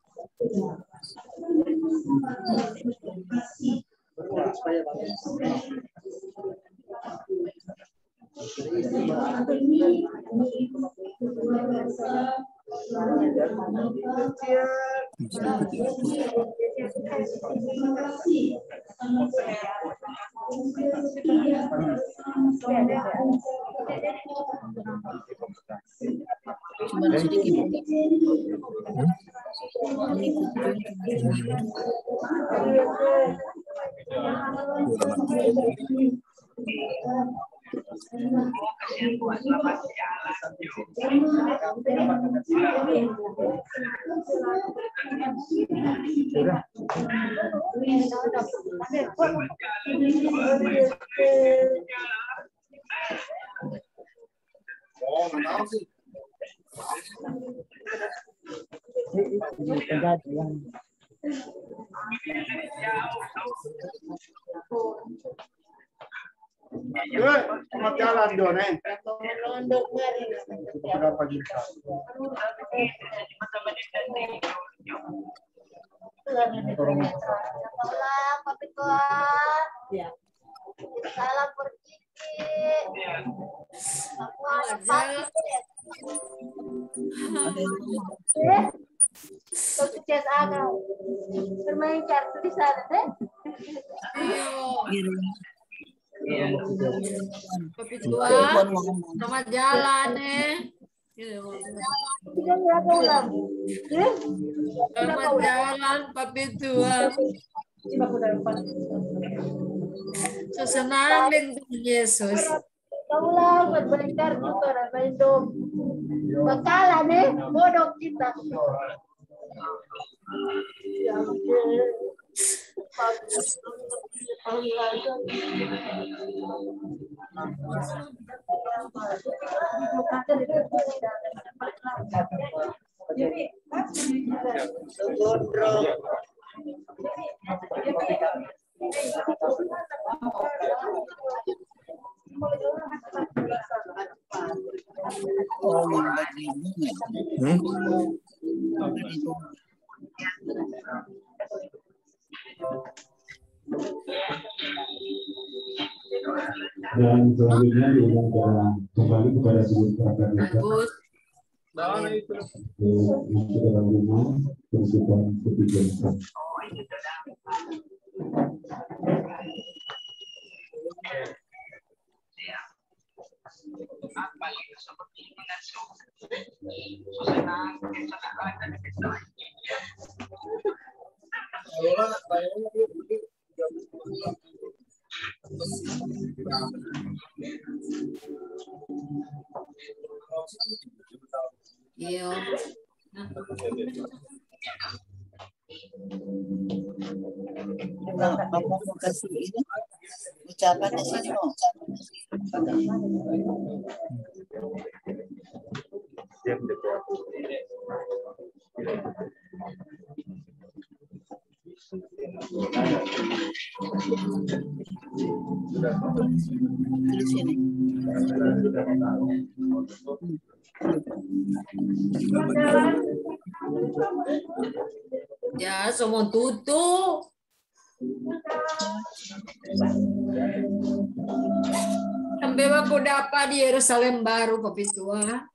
Selamat jalan, Don. Berapa juta? Salam pergi. Bermain kartu di sana deh. Selamat jalan nih. Selamat jalan papi tua. Senang dengan Yesus. Kau lah bermain kartu orang main dom. Bakalan nih, bodoh kita. Dan selanjutnya diundang kembali kepada seluruh perangkat desa di dalam rumah bersumpah ketiga. Iya. Bapak mau kasih ini ucapan di sini mau. Di sini. Ya, semua tutup. Sampai aku dapat di Yerusalem baru papi tua.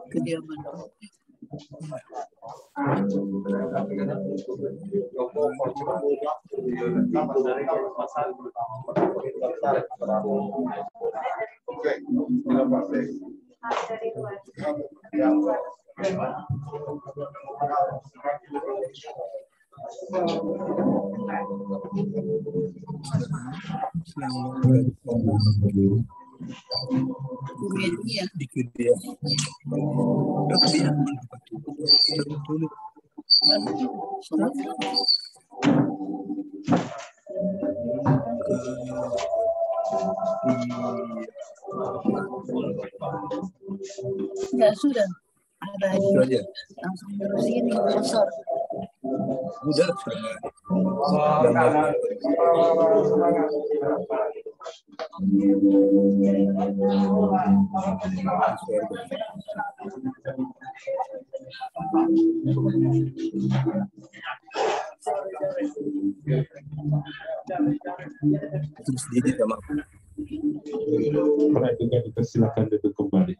Kediaman. Iya. Dikit dia. Ya sudah. Ada Itu aja. langsung terus ini sponsor. Udah sudah. Terus sendiri sama. Para juga dipersilakan duduk kembali.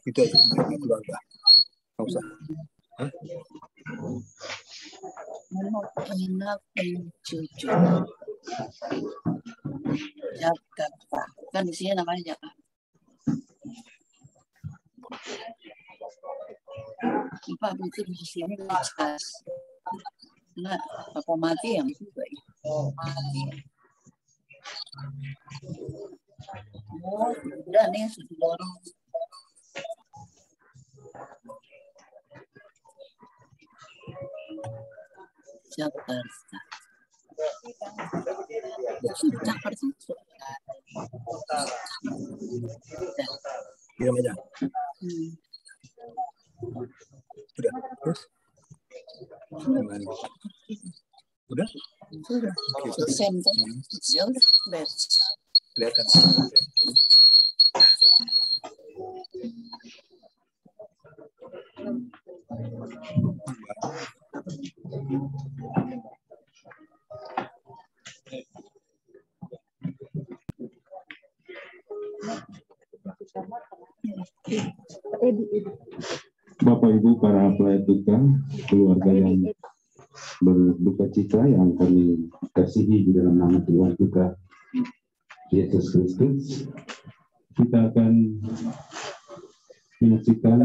Itu aja keluarga. Nggak usah. Hah? Anak cucu Jakarta, kan di sini namanya Jakarta. Pak itu di sini pas. Nah, apa mati yang juga ya? Mati. Oh, udah nih sudah dorong. Jakarta. Jakarta. Diam aja. Udah. Terus? Gimana? Udah? Sudah. Selesai kan? Ya udah. Kelihatan. Bapak Ibu para pelayan duka, keluarga yang berduka cita yang kami kasihi di dalam nama Tuhan kita Yesus Kristus, kita akan menyaksikan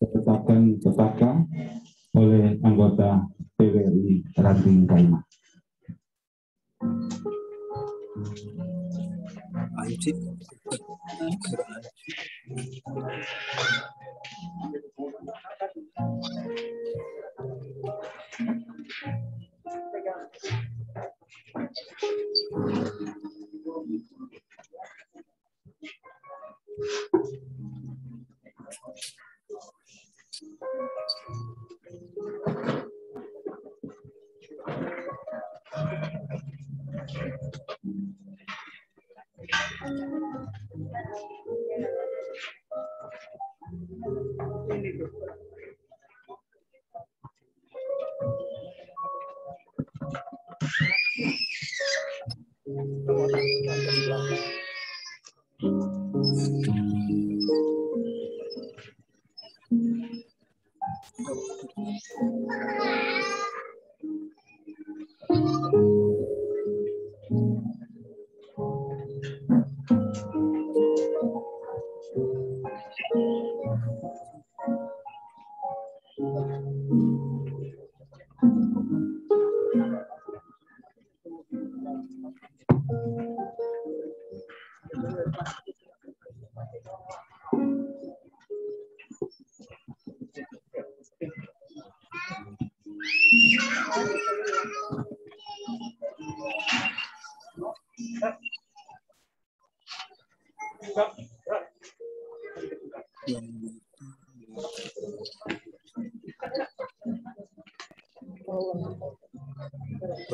ketetapan petaka oleh anggota TWRI Ranting Kaima. Anjing.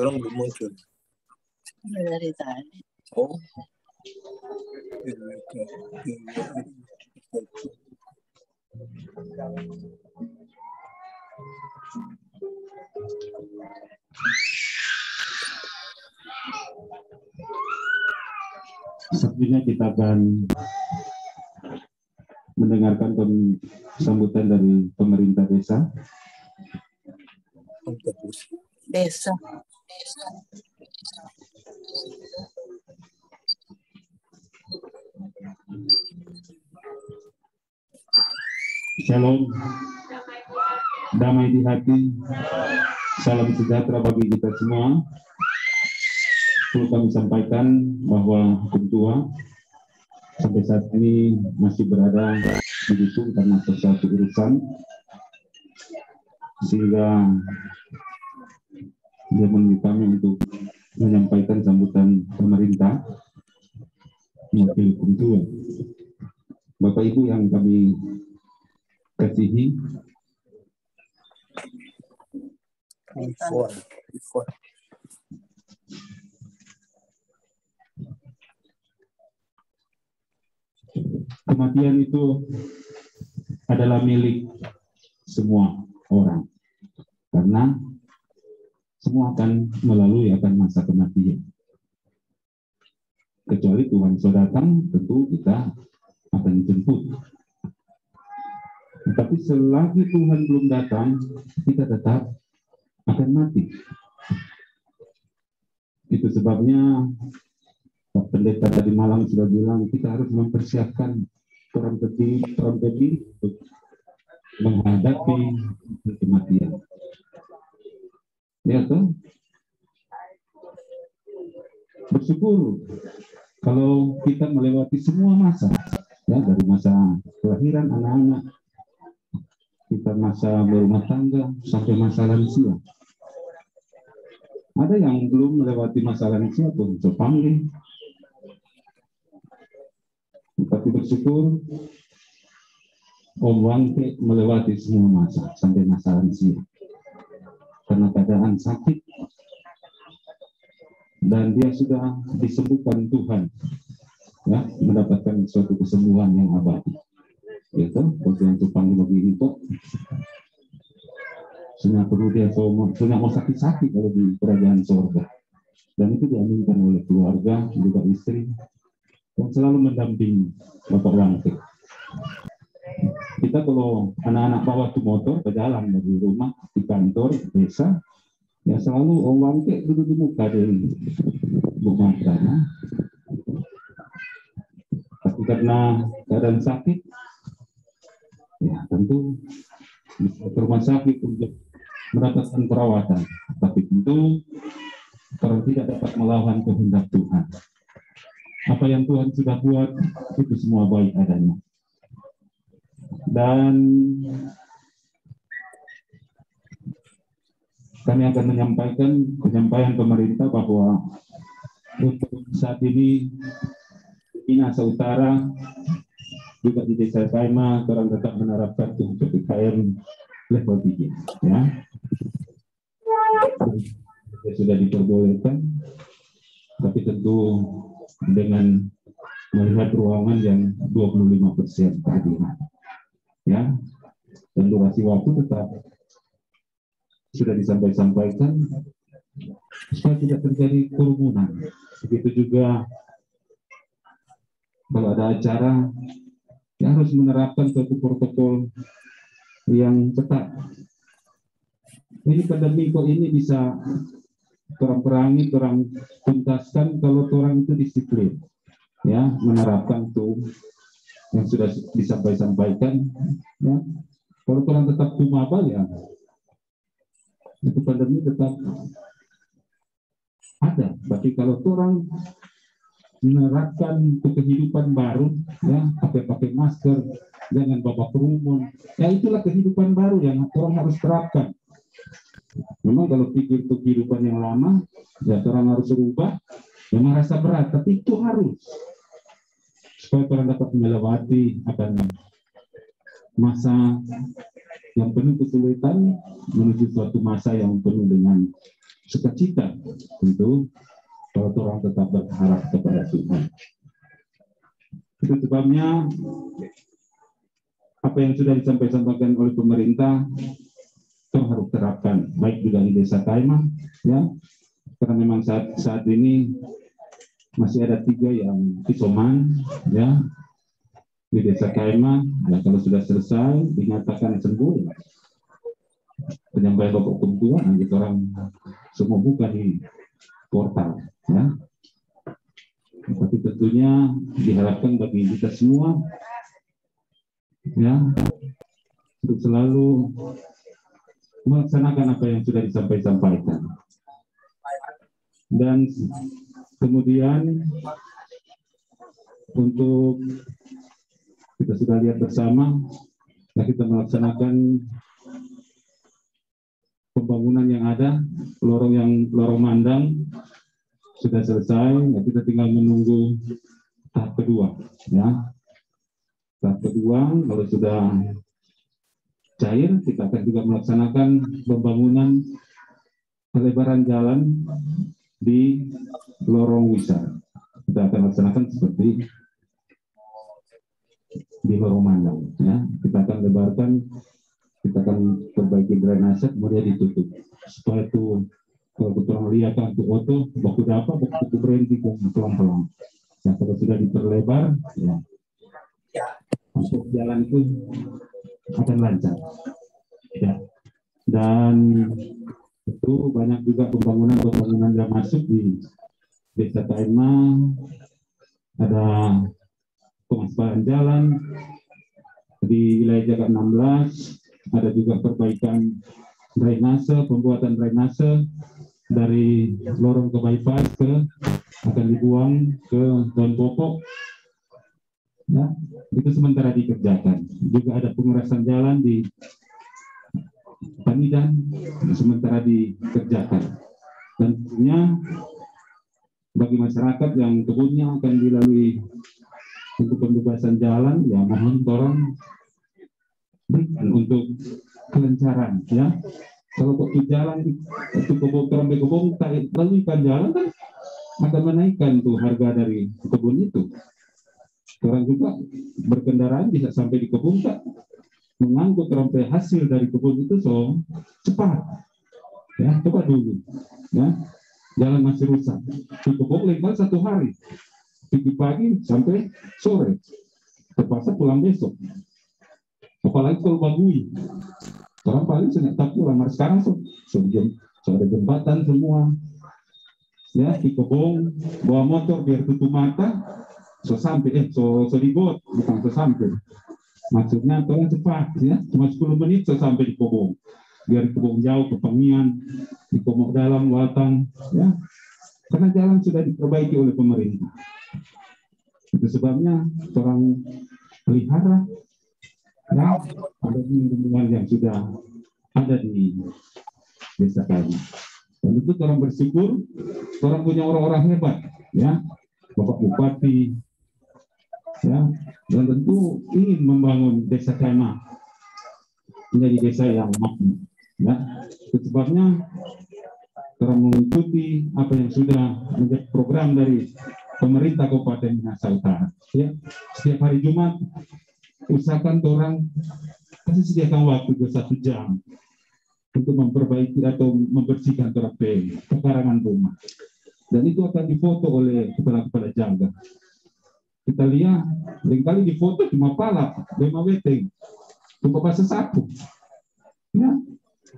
Orang belum muncul. Dari tadi. Oh. Selanjutnya kita akan mendengarkan sambutan dari pemerintah desa. Desa. Shalom, damai di hati, salam sejahtera bagi kita semua. Perlu kami sampaikan bahwa hukum tua sampai saat ini masih berada didukung karena sesuatu urusan, sehingga dia meminta kami untuk menyampaikan sambutan pemerintah mewakili Kumtua. Bapak Ibu yang kami kasihi, kematian itu adalah milik semua orang, karena semua akan melalui masa kematian. Kecuali Tuhan sudah datang, tentu kita akan dijemput. Tapi selagi Tuhan belum datang, kita tetap akan mati. Itu sebabnya Pak Pendeta tadi malam sudah bilang kita harus mempersiapkan strategi untuk menghadapi kematian. Ya toh? Bersyukur kalau kita melewati semua masa, ya, dari masa kelahiran anak-anak, kita masa berumah tangga sampai masa lansia. Ada yang belum melewati masa lansia pun terpanggil. Tapi bersyukur Om Wangke melewati semua masa sampai masa lansia karena keadaan sakit, dan dia sudah disembuhkan Tuhan, ya, mendapatkan suatu kesembuhan yang abadi. Itu yang terpanggil begini kok. Sudah perlu dia sudah mau sakit-sakit kalau di kerajaan surga, dan itu diaminkan oleh keluarga juga istri yang selalu mendampingi Bapak Wangke. Kita kalau anak-anak bawa tuh motor berjalan dari rumah di kantor desa, ya selalu Om Wangke duduk di muka dari rumah sana. Tapi karena keadaan sakit, ya tentu ke rumah sakit untuk mendapatkan perawatan. Tapi tentu orang tidak dapat melawan kehendak Tuhan. Apa yang Tuhan sudah buat itu semua baik adanya. Dan kami akan menyampaikan penyampaian pemerintah bahwa untuk saat ini Minahasa Utara juga di Desa Kaima orang tetap menerapkan untuk PPKM level 3, ya. Sudah diperbolehkan, tapi tentu dengan melihat ruangan yang 25% kehadiran, ya, dan durasi waktu tetap sudah disampaikan supaya tidak terjadi kerumunan. Begitu juga kalau ada acara, ya harus menerapkan suatu protokol yang ketat. Ini pandemi kok ini bisa orang perangi, orang tuntaskan kalau orang itu disiplin, ya, menerapkan tuh yang sudah disampaikan, ya. Kalau orang tetap tumaba, ya itu pandemi tetap ada. Tapi kalau orang menerapkan kehidupan baru, ya, pakai masker, jangan bawa kerumun, ya itulah kehidupan baru yang orang harus terapkan. Memang kalau pikir kehidupan yang lama, ya orang harus berubah, memang rasa berat, tapi itu harus supaya orang dapat melewati akan masa yang penuh kesulitan menuju suatu masa yang penuh dengan sukacita. Tentu kalau orang tetap berharap kepada Tuhan. Itu sebabnya apa yang sudah disampaikan oleh pemerintah kita harus terapkan, baik juga di Desa Kaima, ya, karena memang saat ini masih ada 3 yang isoman, ya, di Desa Kaima. Ya, kalau sudah selesai dinyatakan sembuh, penyampaian Bapak Kumtua, nanti orang semua buka di portal, ya. Tapi tentunya diharapkan bagi kita semua, ya, untuk selalu melaksanakan apa yang sudah disampaikan. Dan kemudian untuk kita sudah lihat bersama, nah kita melaksanakan pembangunan yang ada, lorong mandang sudah selesai, nah kita tinggal menunggu tahap kedua, ya. Tahap kedua, kalau sudah cair, kita akan juga melaksanakan pembangunan pelebaran jalan di lorong wisata. Kita akan laksanakan seperti di lorong mandang, ya. Kita akan lebarkan, kita akan perbaiki drainase, kemudian ditutup supaya itu kalau kita lihat untuk foto, waktu dapat, waktu berhenti pelan-pelan. Nah, kalau sudah diperlebar, ya, untuk jalan itu akan lancar. Ya. Dan itu banyak juga pembangunan yang masuk di Desa Kaima, ada pengaspalan jalan di wilayah Jagat 16, ada juga perbaikan drainase, pembuatan drainase dari lorong ke bypass akan dibuang ke daun pokok. Ya, itu sementara dikerjakan. Juga ada pengerasan jalan di Panidan, sementara dikerjakan. Tentunya bagi masyarakat yang kebunnya akan dilalui untuk pembebasan jalan, ya mohon tolong berikan untuk kelancaran, ya. Kalau waktu jalan itu kebun laluikan jalan kan akan menaikkan tuh harga dari kebun itu. Orang juga berkendaraan bisa sampai di kebun tak mengangkut sampai hasil dari kebun itu so cepat, ya. Coba dulu, ya, jalan masih rusak, cukup lebar 1 hari, pagi sampai sore, terpaksa pulang besok. Apalagi kalau bagui, orang paling senang tak pulang. Sekarang so ada jembatan semua, ya, di kebun bawa motor biar tutup mata, so sampai so libot, bukan so sampai. Maksudnya tolong cepat, ya, cuma 10 menit so sampai di kebun. Biar di kebun jauh ke Pangian, di Komok Dalam, Watang, ya, karena jalan sudah diperbaiki oleh pemerintah. Itu sebabnya orang pelihara, ya, ada lingkungan yang sudah ada di desa kami. Dan itu orang bersyukur, orang punya orang-orang hebat, ya, Bapak Bupati, ya, dan tentu ingin membangun desa Kaima menjadi desa yang makmur, ya. Itu sebabnya orang mengikuti apa yang sudah menjadi program dari pemerintah Kabupaten Minahasa Utara, ya. Setiap hari Jumat usahakan orang kasih sediakan waktu 1 jam untuk memperbaiki atau membersihkan pekarangan rumah, dan itu akan difoto oleh kepala-kepala jaga. Kita lihat, seringkali di foto cuma palap, 5 weteng, cuma pasang sapu, ya,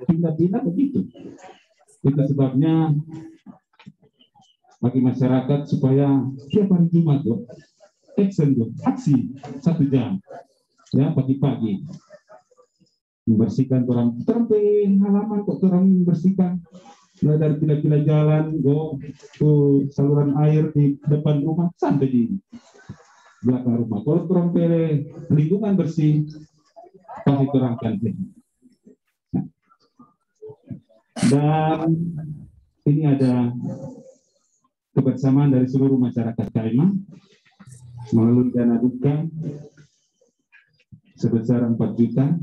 pindah-pindah begitu. Itu sebabnya bagi masyarakat supaya tiap hari Jumat aksi 1 jam, ya, pagi-pagi membersihkan orang terpeng halaman, kok orang membersihkan mulai dari pila-pila jalan, ke saluran air di depan rumah sampai di belakang rumah. Kalau kurang pilih lingkungan bersih, pasti kurang kan. Dan ini ada kebersamaan dari seluruh masyarakat Kaima melalui dana duka sebesar 4 juta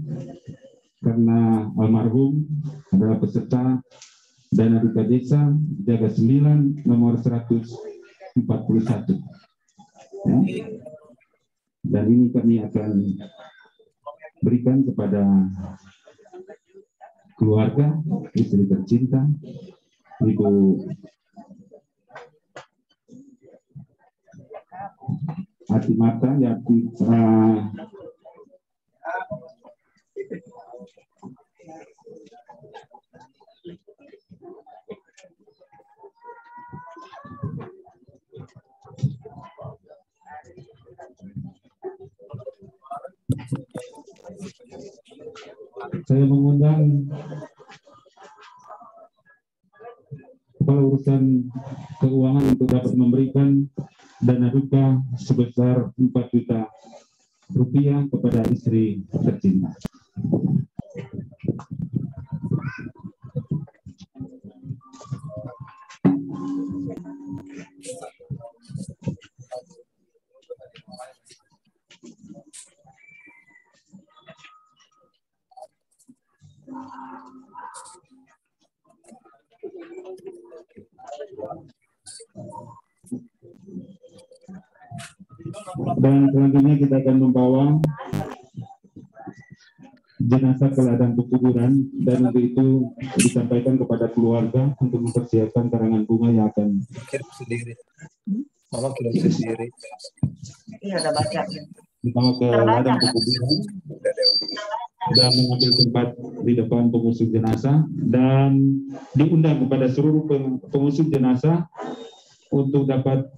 karena almarhum adalah peserta dana duka desa Jaga 9 nomor 141. Ya. Dan ini kami akan berikan kepada keluarga, istri tercinta, Ibu Hati Mata, saya mengundang kepala urusan keuangan untuk dapat memberikan dana duka sebesar 4 juta rupiah kepada istri tercinta. Dan selanjutnya kita akan membawa jenazah ke ladang pekuburan, dan untuk itu disampaikan kepada keluarga untuk mempersiapkan karangan bunga yang akan kirim sendiri. Mama kirim sendiri. Iya, udah baca. dibawa ke ladang pekuburan dan mengambil tempat di depan pengusung jenazah, dan diundang kepada seluruh pengusung jenazah untuk dapat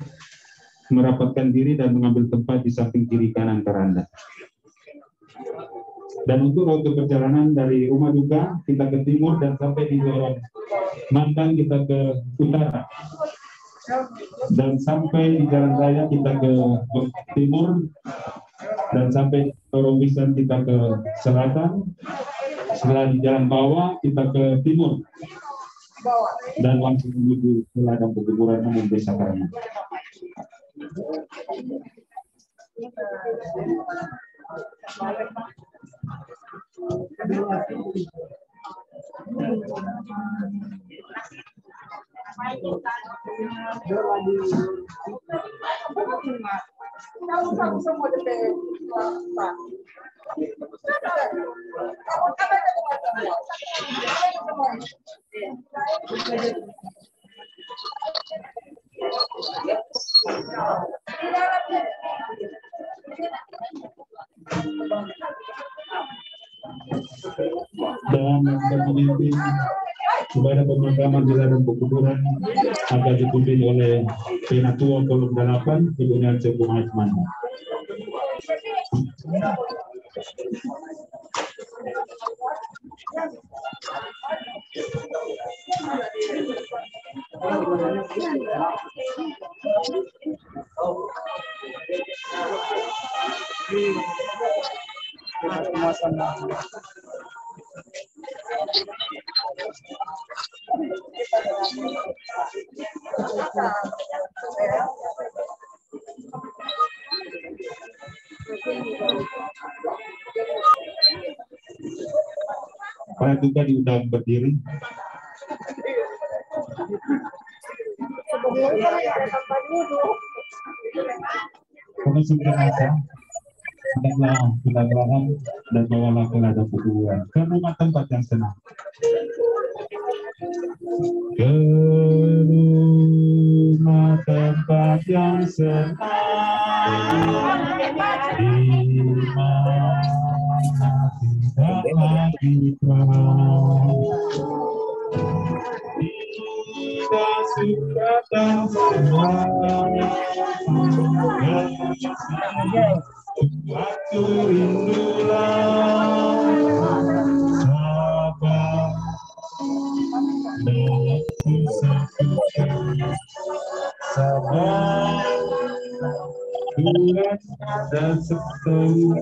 merapatkan diri dan mengambil tempat di samping kiri kanan keranda. Dan untuk rute perjalanan dari rumah duka kita ke timur dan sampai di lorong Mantan kita ke utara, dan sampai di jalan raya kita ke timur, dan sampai lorong Wisan kita ke selatan. Setelah di jalan bawah kita ke timur dan langsung menuju ke ladang pekuburan umum Desa Kaima. Dan pemimpin ibadah pemakaman di ladang pekuburan akan dipimpin oleh Penatua Kolom 8 Ibu Nelce Bumaitman. Para duka diundang berdiri. Pengusung jenazah hendaklah kita belakang dan bawalah ke ladang pekuburan ke rumah tempat yang senang. Ke rumah tempat yang senang, di mana tidak lagi perang, tidak suka dan senang, waktu rindulah sabar dan susah sabar, kuat dan setia,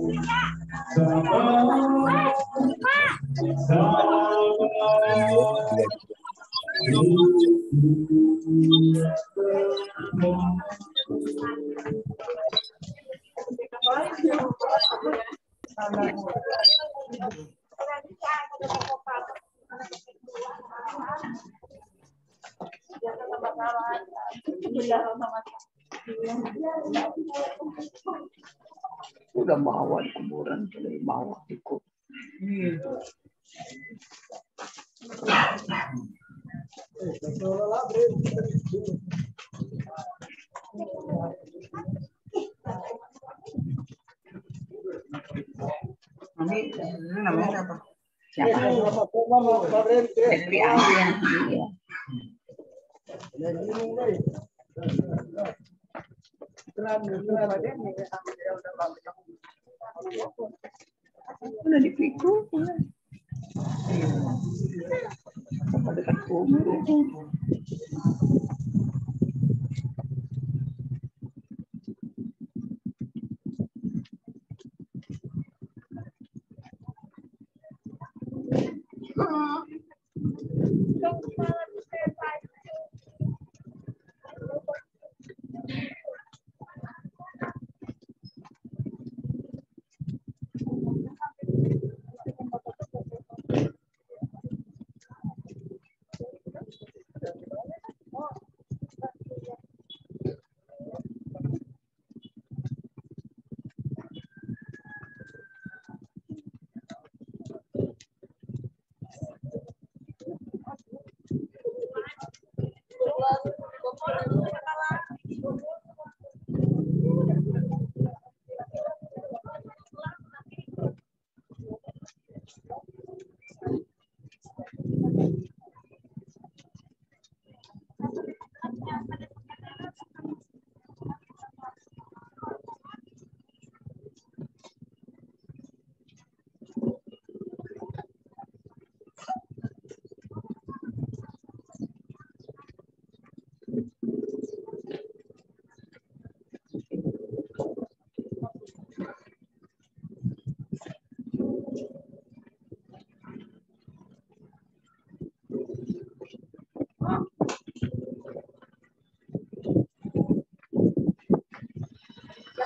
sabar, Udah bawa di kuburan, udah bawa ikut. Ini namanya apa? Siapa? Petri Ayan. Udah dipikul. Sama dekat kubur.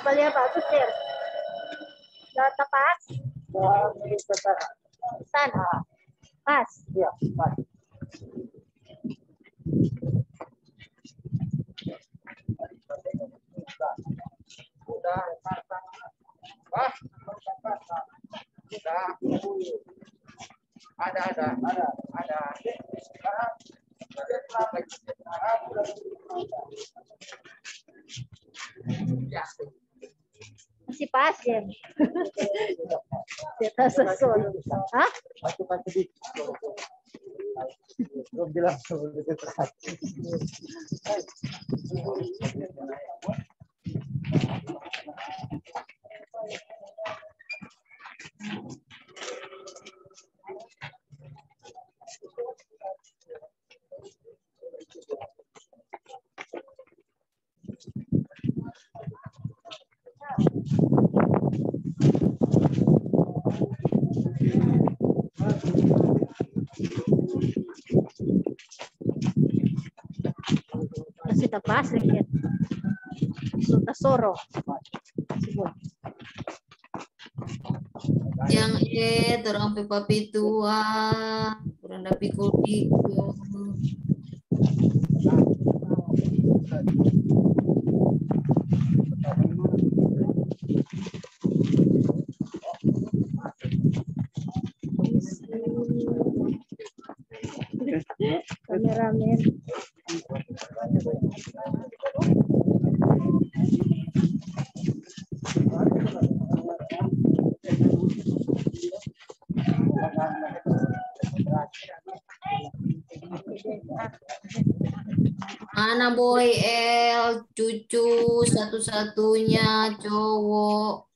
Kapalnya bagus ya. Udah tepat. Tan. Pas. Iya, pas. Masih pas ya. Kita sesuatu. Hah? Belum bilang Masih tepas ya. Sudah soro. Yang orang papi tua, orang dapi kodiko. Kameramen. Mana boy El, cucu satu-satunya cowok.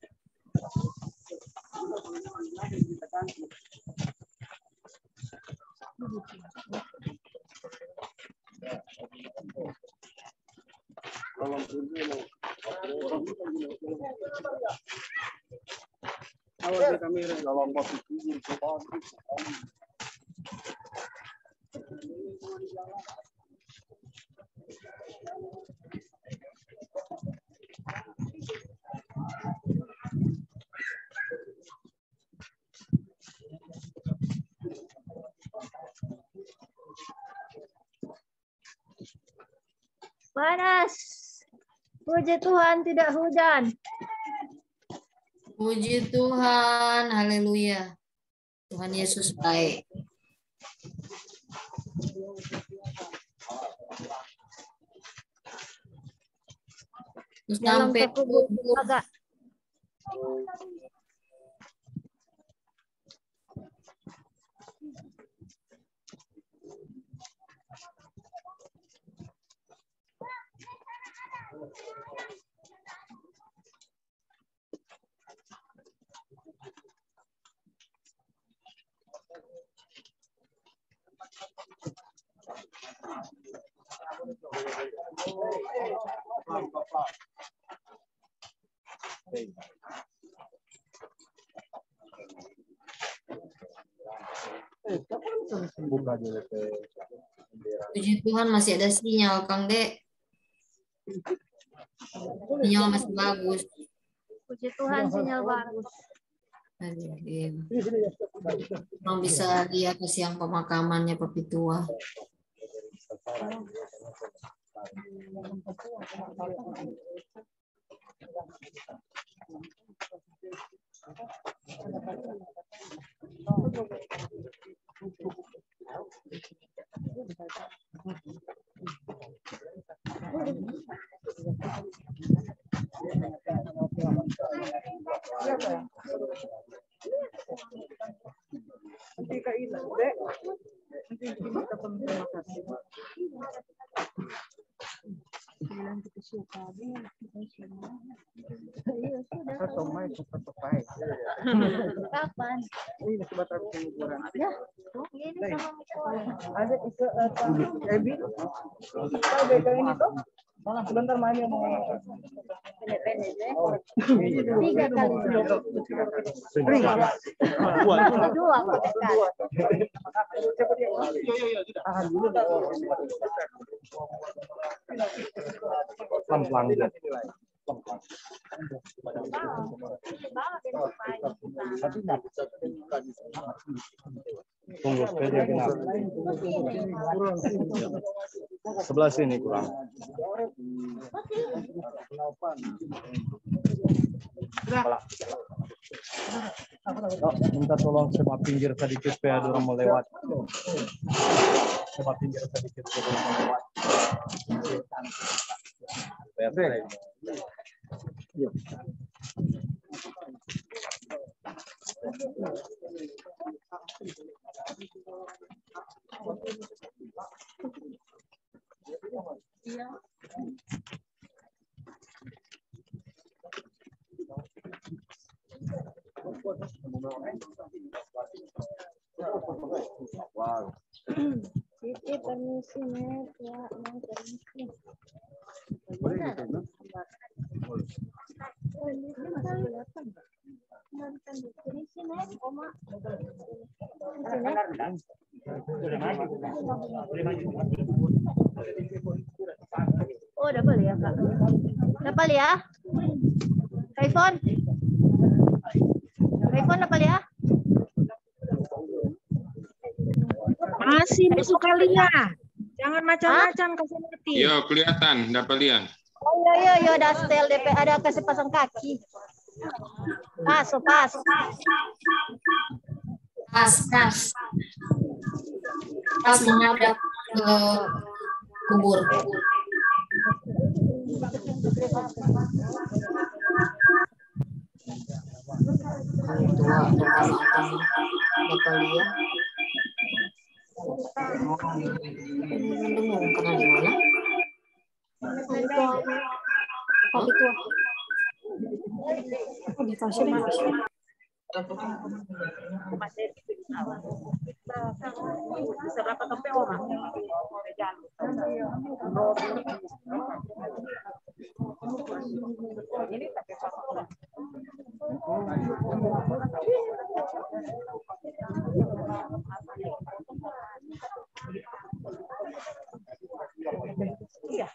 Panas. Puji Tuhan tidak hujan. Puji Tuhan, haleluya. Tuhan Yesus baik. Terus Dalam sampai agak. Buka dulu. Puji Tuhan masih ada sinyal, Kang Dek. Sinyal masih bagus. Puji Tuhan sinyal bagus. Belum bisa lihat ke siang pemakamannya Papi Tua. Kapan? Ini sebatas pengukuran. Ya, ini sama Mikoy. Ada itu Ebi. Kalau beda ini tuh, sebentar mainnya mau. Pendek-pendek deh. 3 kali. Dua kali. Tahan dulu. Pelan-pelan. Tunggu sepeda kenapa? Sebelah sini kurang. Oh, minta tolong coba pinggir sedikit supaya orang mau lewat. Coba pinggir sedikit supaya orang mau lewat. Yuk. Wow. Siti permisi nih, ya, permisi. Oh, double ya, Kak. Double ya. iPhone. iPhone double ya. Masih masuk kalinya. Jangan macam-macam kasih mati. Yo, kelihatan, dapat lihat. Oh iya, ada setel DP, ada kasih pasang kaki. Pas. Pas menghadap ke kubur. Tua akan Natalia. Dengar karena di mana? Kopi tua. Di fashion bisa berapa sampai orang? Ini iya.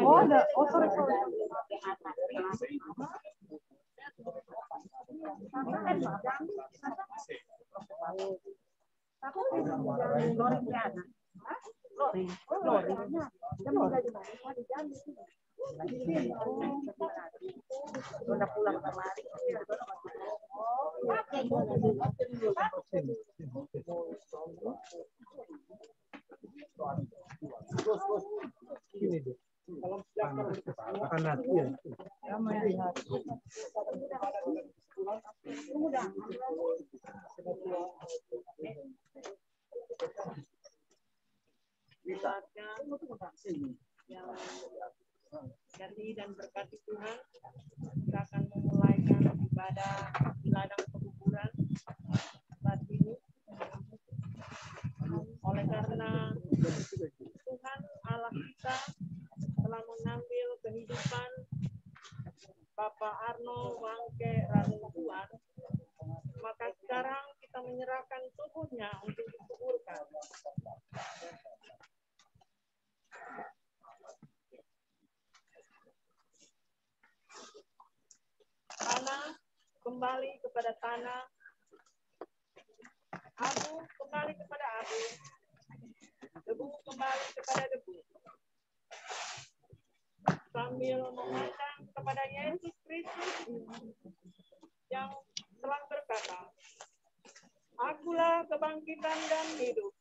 Oh, ada. Oh, sorry. Udah pulang kemari. Ganti dan berkati Tuhan, kita akan memulaikan ibadah di ladang penguburan saat ini. Oleh karena Tuhan Allah kita telah mengambil kehidupan Bapak Arno Wangke Ranungkuan, maka sekarang kita menyerahkan tubuhnya untuk dikuburkan. Tanah kembali kepada tanah, abu kembali kepada abu, debu kembali kepada debu. Sambil memandang kepada Yesus Kristus yang telah berkata, "Akulah kebangkitan dan hidup.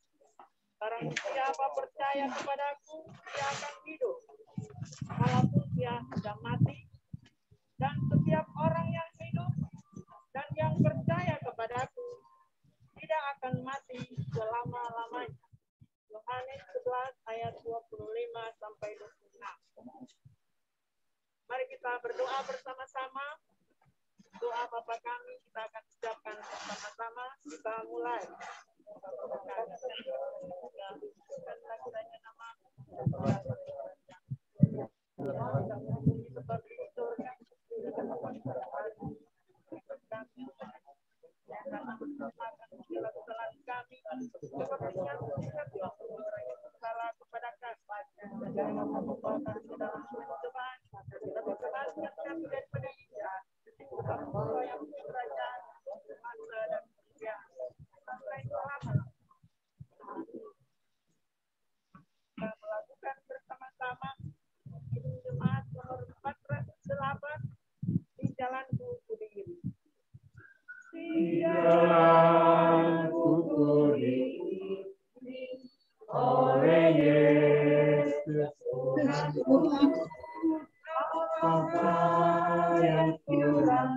Barang siapa percaya kepadaku, dia akan hidup, walaupun dia sudah mati. Dan setiap orang yang hidup dan yang percaya kepadaku tidak akan mati selama-lamanya." Yohanes 11 ayat 25 sampai 26. Mari kita berdoa bersama-sama. Doa Bapa kami kita akan ucapkan bersama-sama. Kita mulai. Kiranya nama seperti surga. Kami salah kepada kami dalam yang kerajaan masa dan dunia sampai selama. Kita melakukan bersama-sama jemaat nomor 408 di Jalan Bukuri ini. Jalanku diri oleh Yesus Tuhan, apa yang kurang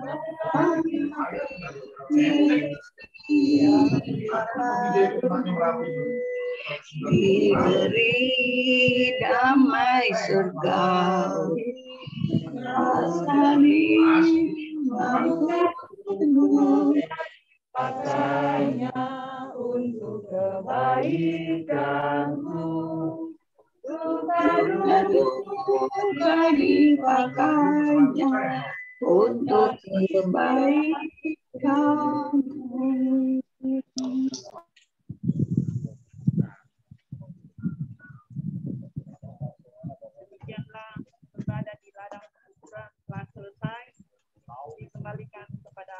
diberi damai surgawi, rasani pakainya untuk kebaikanmu, luka dipakainya untuk kebaikanmu. Demikianlah berada di ladang kuburan telah selesai, dikembalikan kepada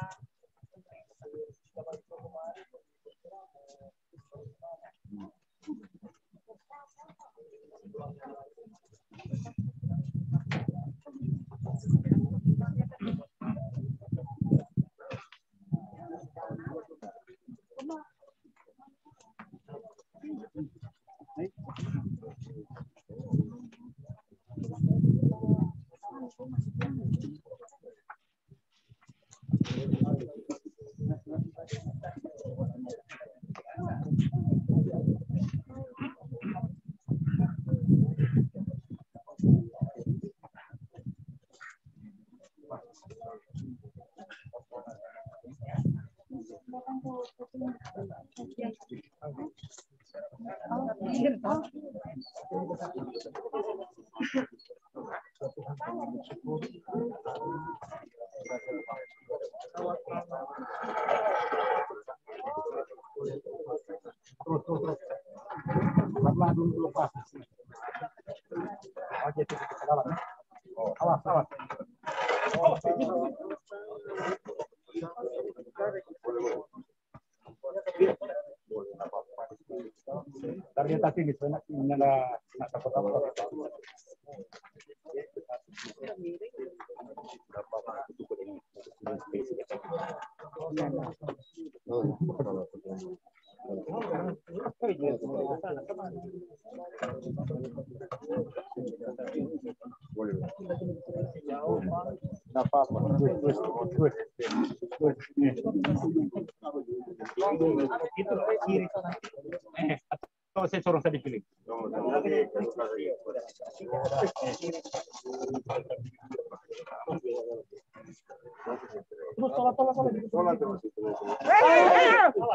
atau saya sorong saya dipilih.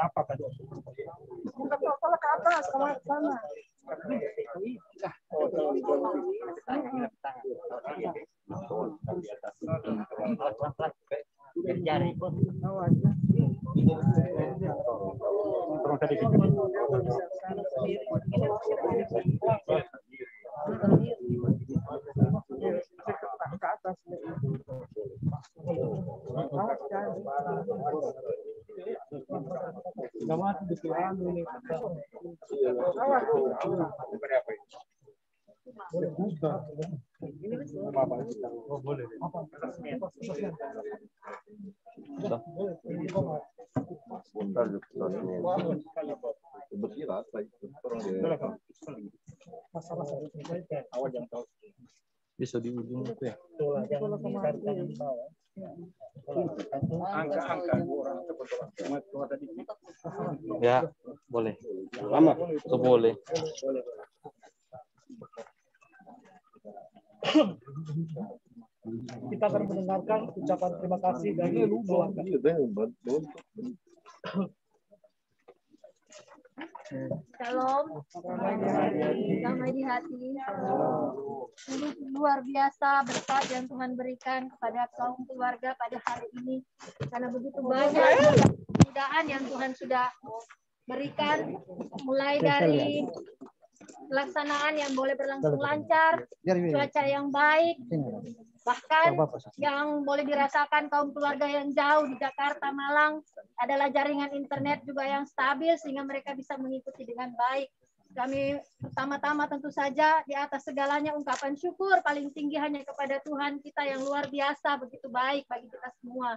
Apa tadi? Salah ke atas, sama sana. Bisa di ujung itu ya. Ya, boleh. Lama, itu boleh. Kita akan mendengarkan ucapan terima kasih dari keluarga. Shalom, damai di hati. Sungguh luar biasa berkat yang Tuhan berikan kepada kaum keluarga pada hari ini. Karena begitu banyak kemudahan yang Tuhan sudah berikan, mulai dari pelaksanaan yang boleh berlangsung lancar, cuaca yang baik, bahkan yang boleh dirasakan kaum keluarga yang jauh di Jakarta, Malang, adalah jaringan internet juga yang stabil sehingga mereka bisa mengikuti dengan baik. Kami pertama-tama tentu saja di atas segalanya ungkapan syukur paling tinggi hanya kepada Tuhan kita yang luar biasa, begitu baik bagi kita semua.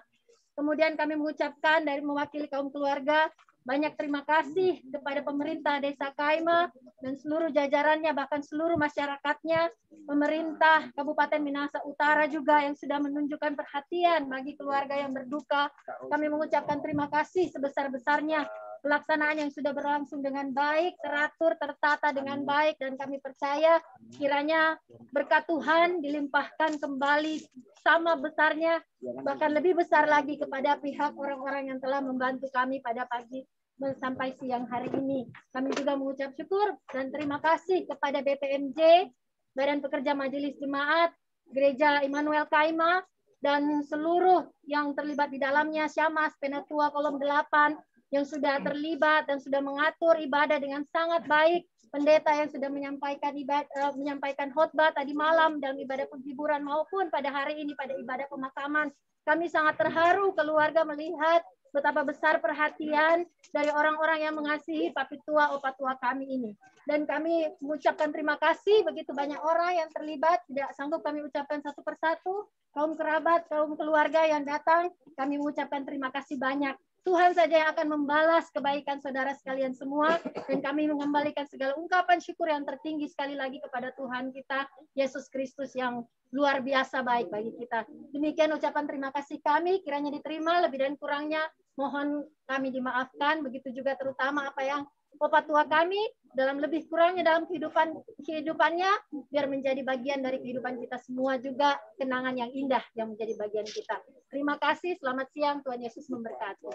Kemudian kami mengucapkan dari mewakili kaum keluarga, banyak terima kasih kepada pemerintah Desa Kaima dan seluruh jajarannya, bahkan seluruh masyarakatnya, pemerintah Kabupaten Minahasa Utara juga yang sudah menunjukkan perhatian bagi keluarga yang berduka. Kami mengucapkan terima kasih sebesar-besarnya. Pelaksanaan yang sudah berlangsung dengan baik, teratur, tertata dengan baik, dan kami percaya kiranya berkat Tuhan dilimpahkan kembali sama besarnya, bahkan lebih besar lagi kepada pihak orang-orang yang telah membantu kami pada pagi sampai siang hari ini. Kami juga mengucap syukur dan terima kasih kepada BPMJ, Badan Pekerja Majelis Jemaat, Gereja Immanuel Kaima, dan seluruh yang terlibat di dalamnya, Syamas, Penatua Kolom 8, yang sudah terlibat dan sudah mengatur ibadah dengan sangat baik, pendeta yang sudah menyampaikan khotbah tadi malam dalam ibadah penghiburan maupun pada hari ini pada ibadah pemakaman. Kami sangat terharu keluarga melihat betapa besar perhatian dari orang-orang yang mengasihi papitua opatua kami ini. Dan kami mengucapkan terima kasih begitu banyak orang yang terlibat, tidak sanggup kami ucapkan satu persatu, kaum kerabat, kaum keluarga yang datang, kami mengucapkan terima kasih banyak. Tuhan saja yang akan membalas kebaikan saudara sekalian semua, dan kami mengembalikan segala ungkapan syukur yang tertinggi sekali lagi kepada Tuhan kita, Yesus Kristus yang luar biasa baik bagi kita. Demikian ucapan terima kasih kami, kiranya diterima, lebih dan kurangnya mohon kami dimaafkan, begitu juga terutama apa yang Bapak tua kami dalam lebih kurangnya dalam kehidupannya, biar menjadi bagian dari kehidupan kita semua juga, kenangan yang indah yang menjadi bagian kita. Terima kasih, selamat siang, Tuhan Yesus memberkati.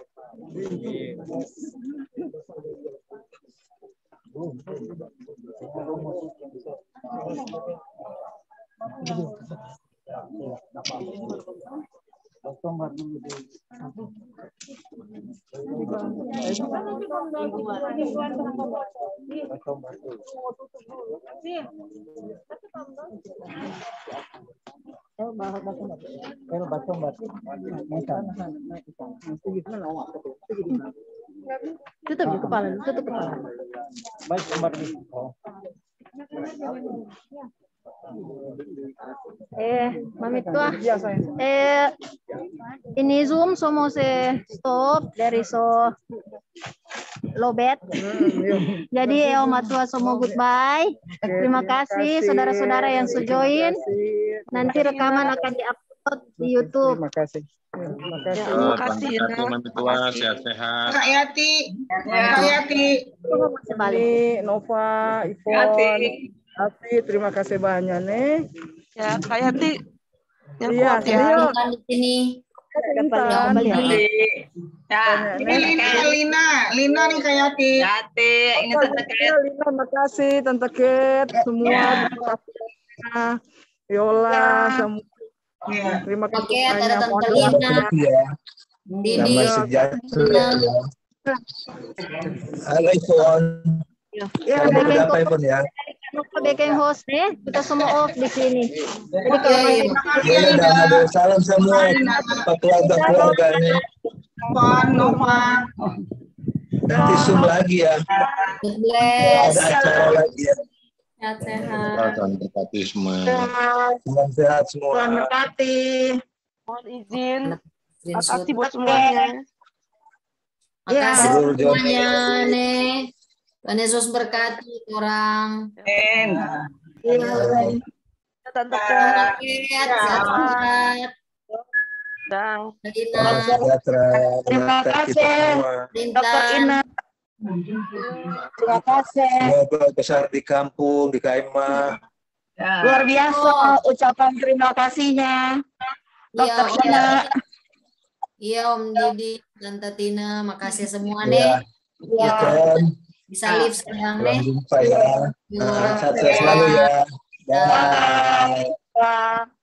Tutup kepala, tutup kepala. Mami tua. Ini Zoom semua se stop dari so lobet. Jadi Om Matua semua goodbye. Terima kasih saudara-saudara yang join. Nanti rekaman akan diupload di YouTube. Terima kasih. Terima kasih Mami Tua, sehat-sehat. Kak Yati, Kak Yati, Nova, Ivon, Yati, terima kasih banyak nih. Ya, Kak Yati, yang Iya, kuat ya. Di sini. Ya, ini Lina nih Kak Yati. Yati, ini Tante Ket. Lina, makasih Tante Ket, semua. Yola, semua. Terima kasih Oke, ada banyak. Tante Mohon Lina, doa. Ya. Didi, Damai sejahtera ya. Halo Ipon. Salam berdamai Ipon ya. Backing host nih, kita semua off di sini. Jadi kalau Ya udah ada salam semua keluarga nih. Nanti Zoom lagi ya. Ada acara lagi ya. sehat-sehat. Tuhan berkati semua. Salam sehat semua. Tuhan berkati. Mohon izin. Makasih buat semuanya. Makasih Seluruh semuanya nih. Tuhan Yesus berkati orang. Tante Sehat-sehat. Salam sejahtera. Terima kasih. Dokter Ina. Terima kasih. Semoga besar di kampung, di Kaimah. Luar biasa ucapan terima kasihnya. Dokter Ina. Iya Om Didi, Tante Tina, makasih semua Iya. nih. Ya kan. Bisa live sekarang Salam nih. jumpa ya. Sehat-sehat selalu ya. Bye. Bye.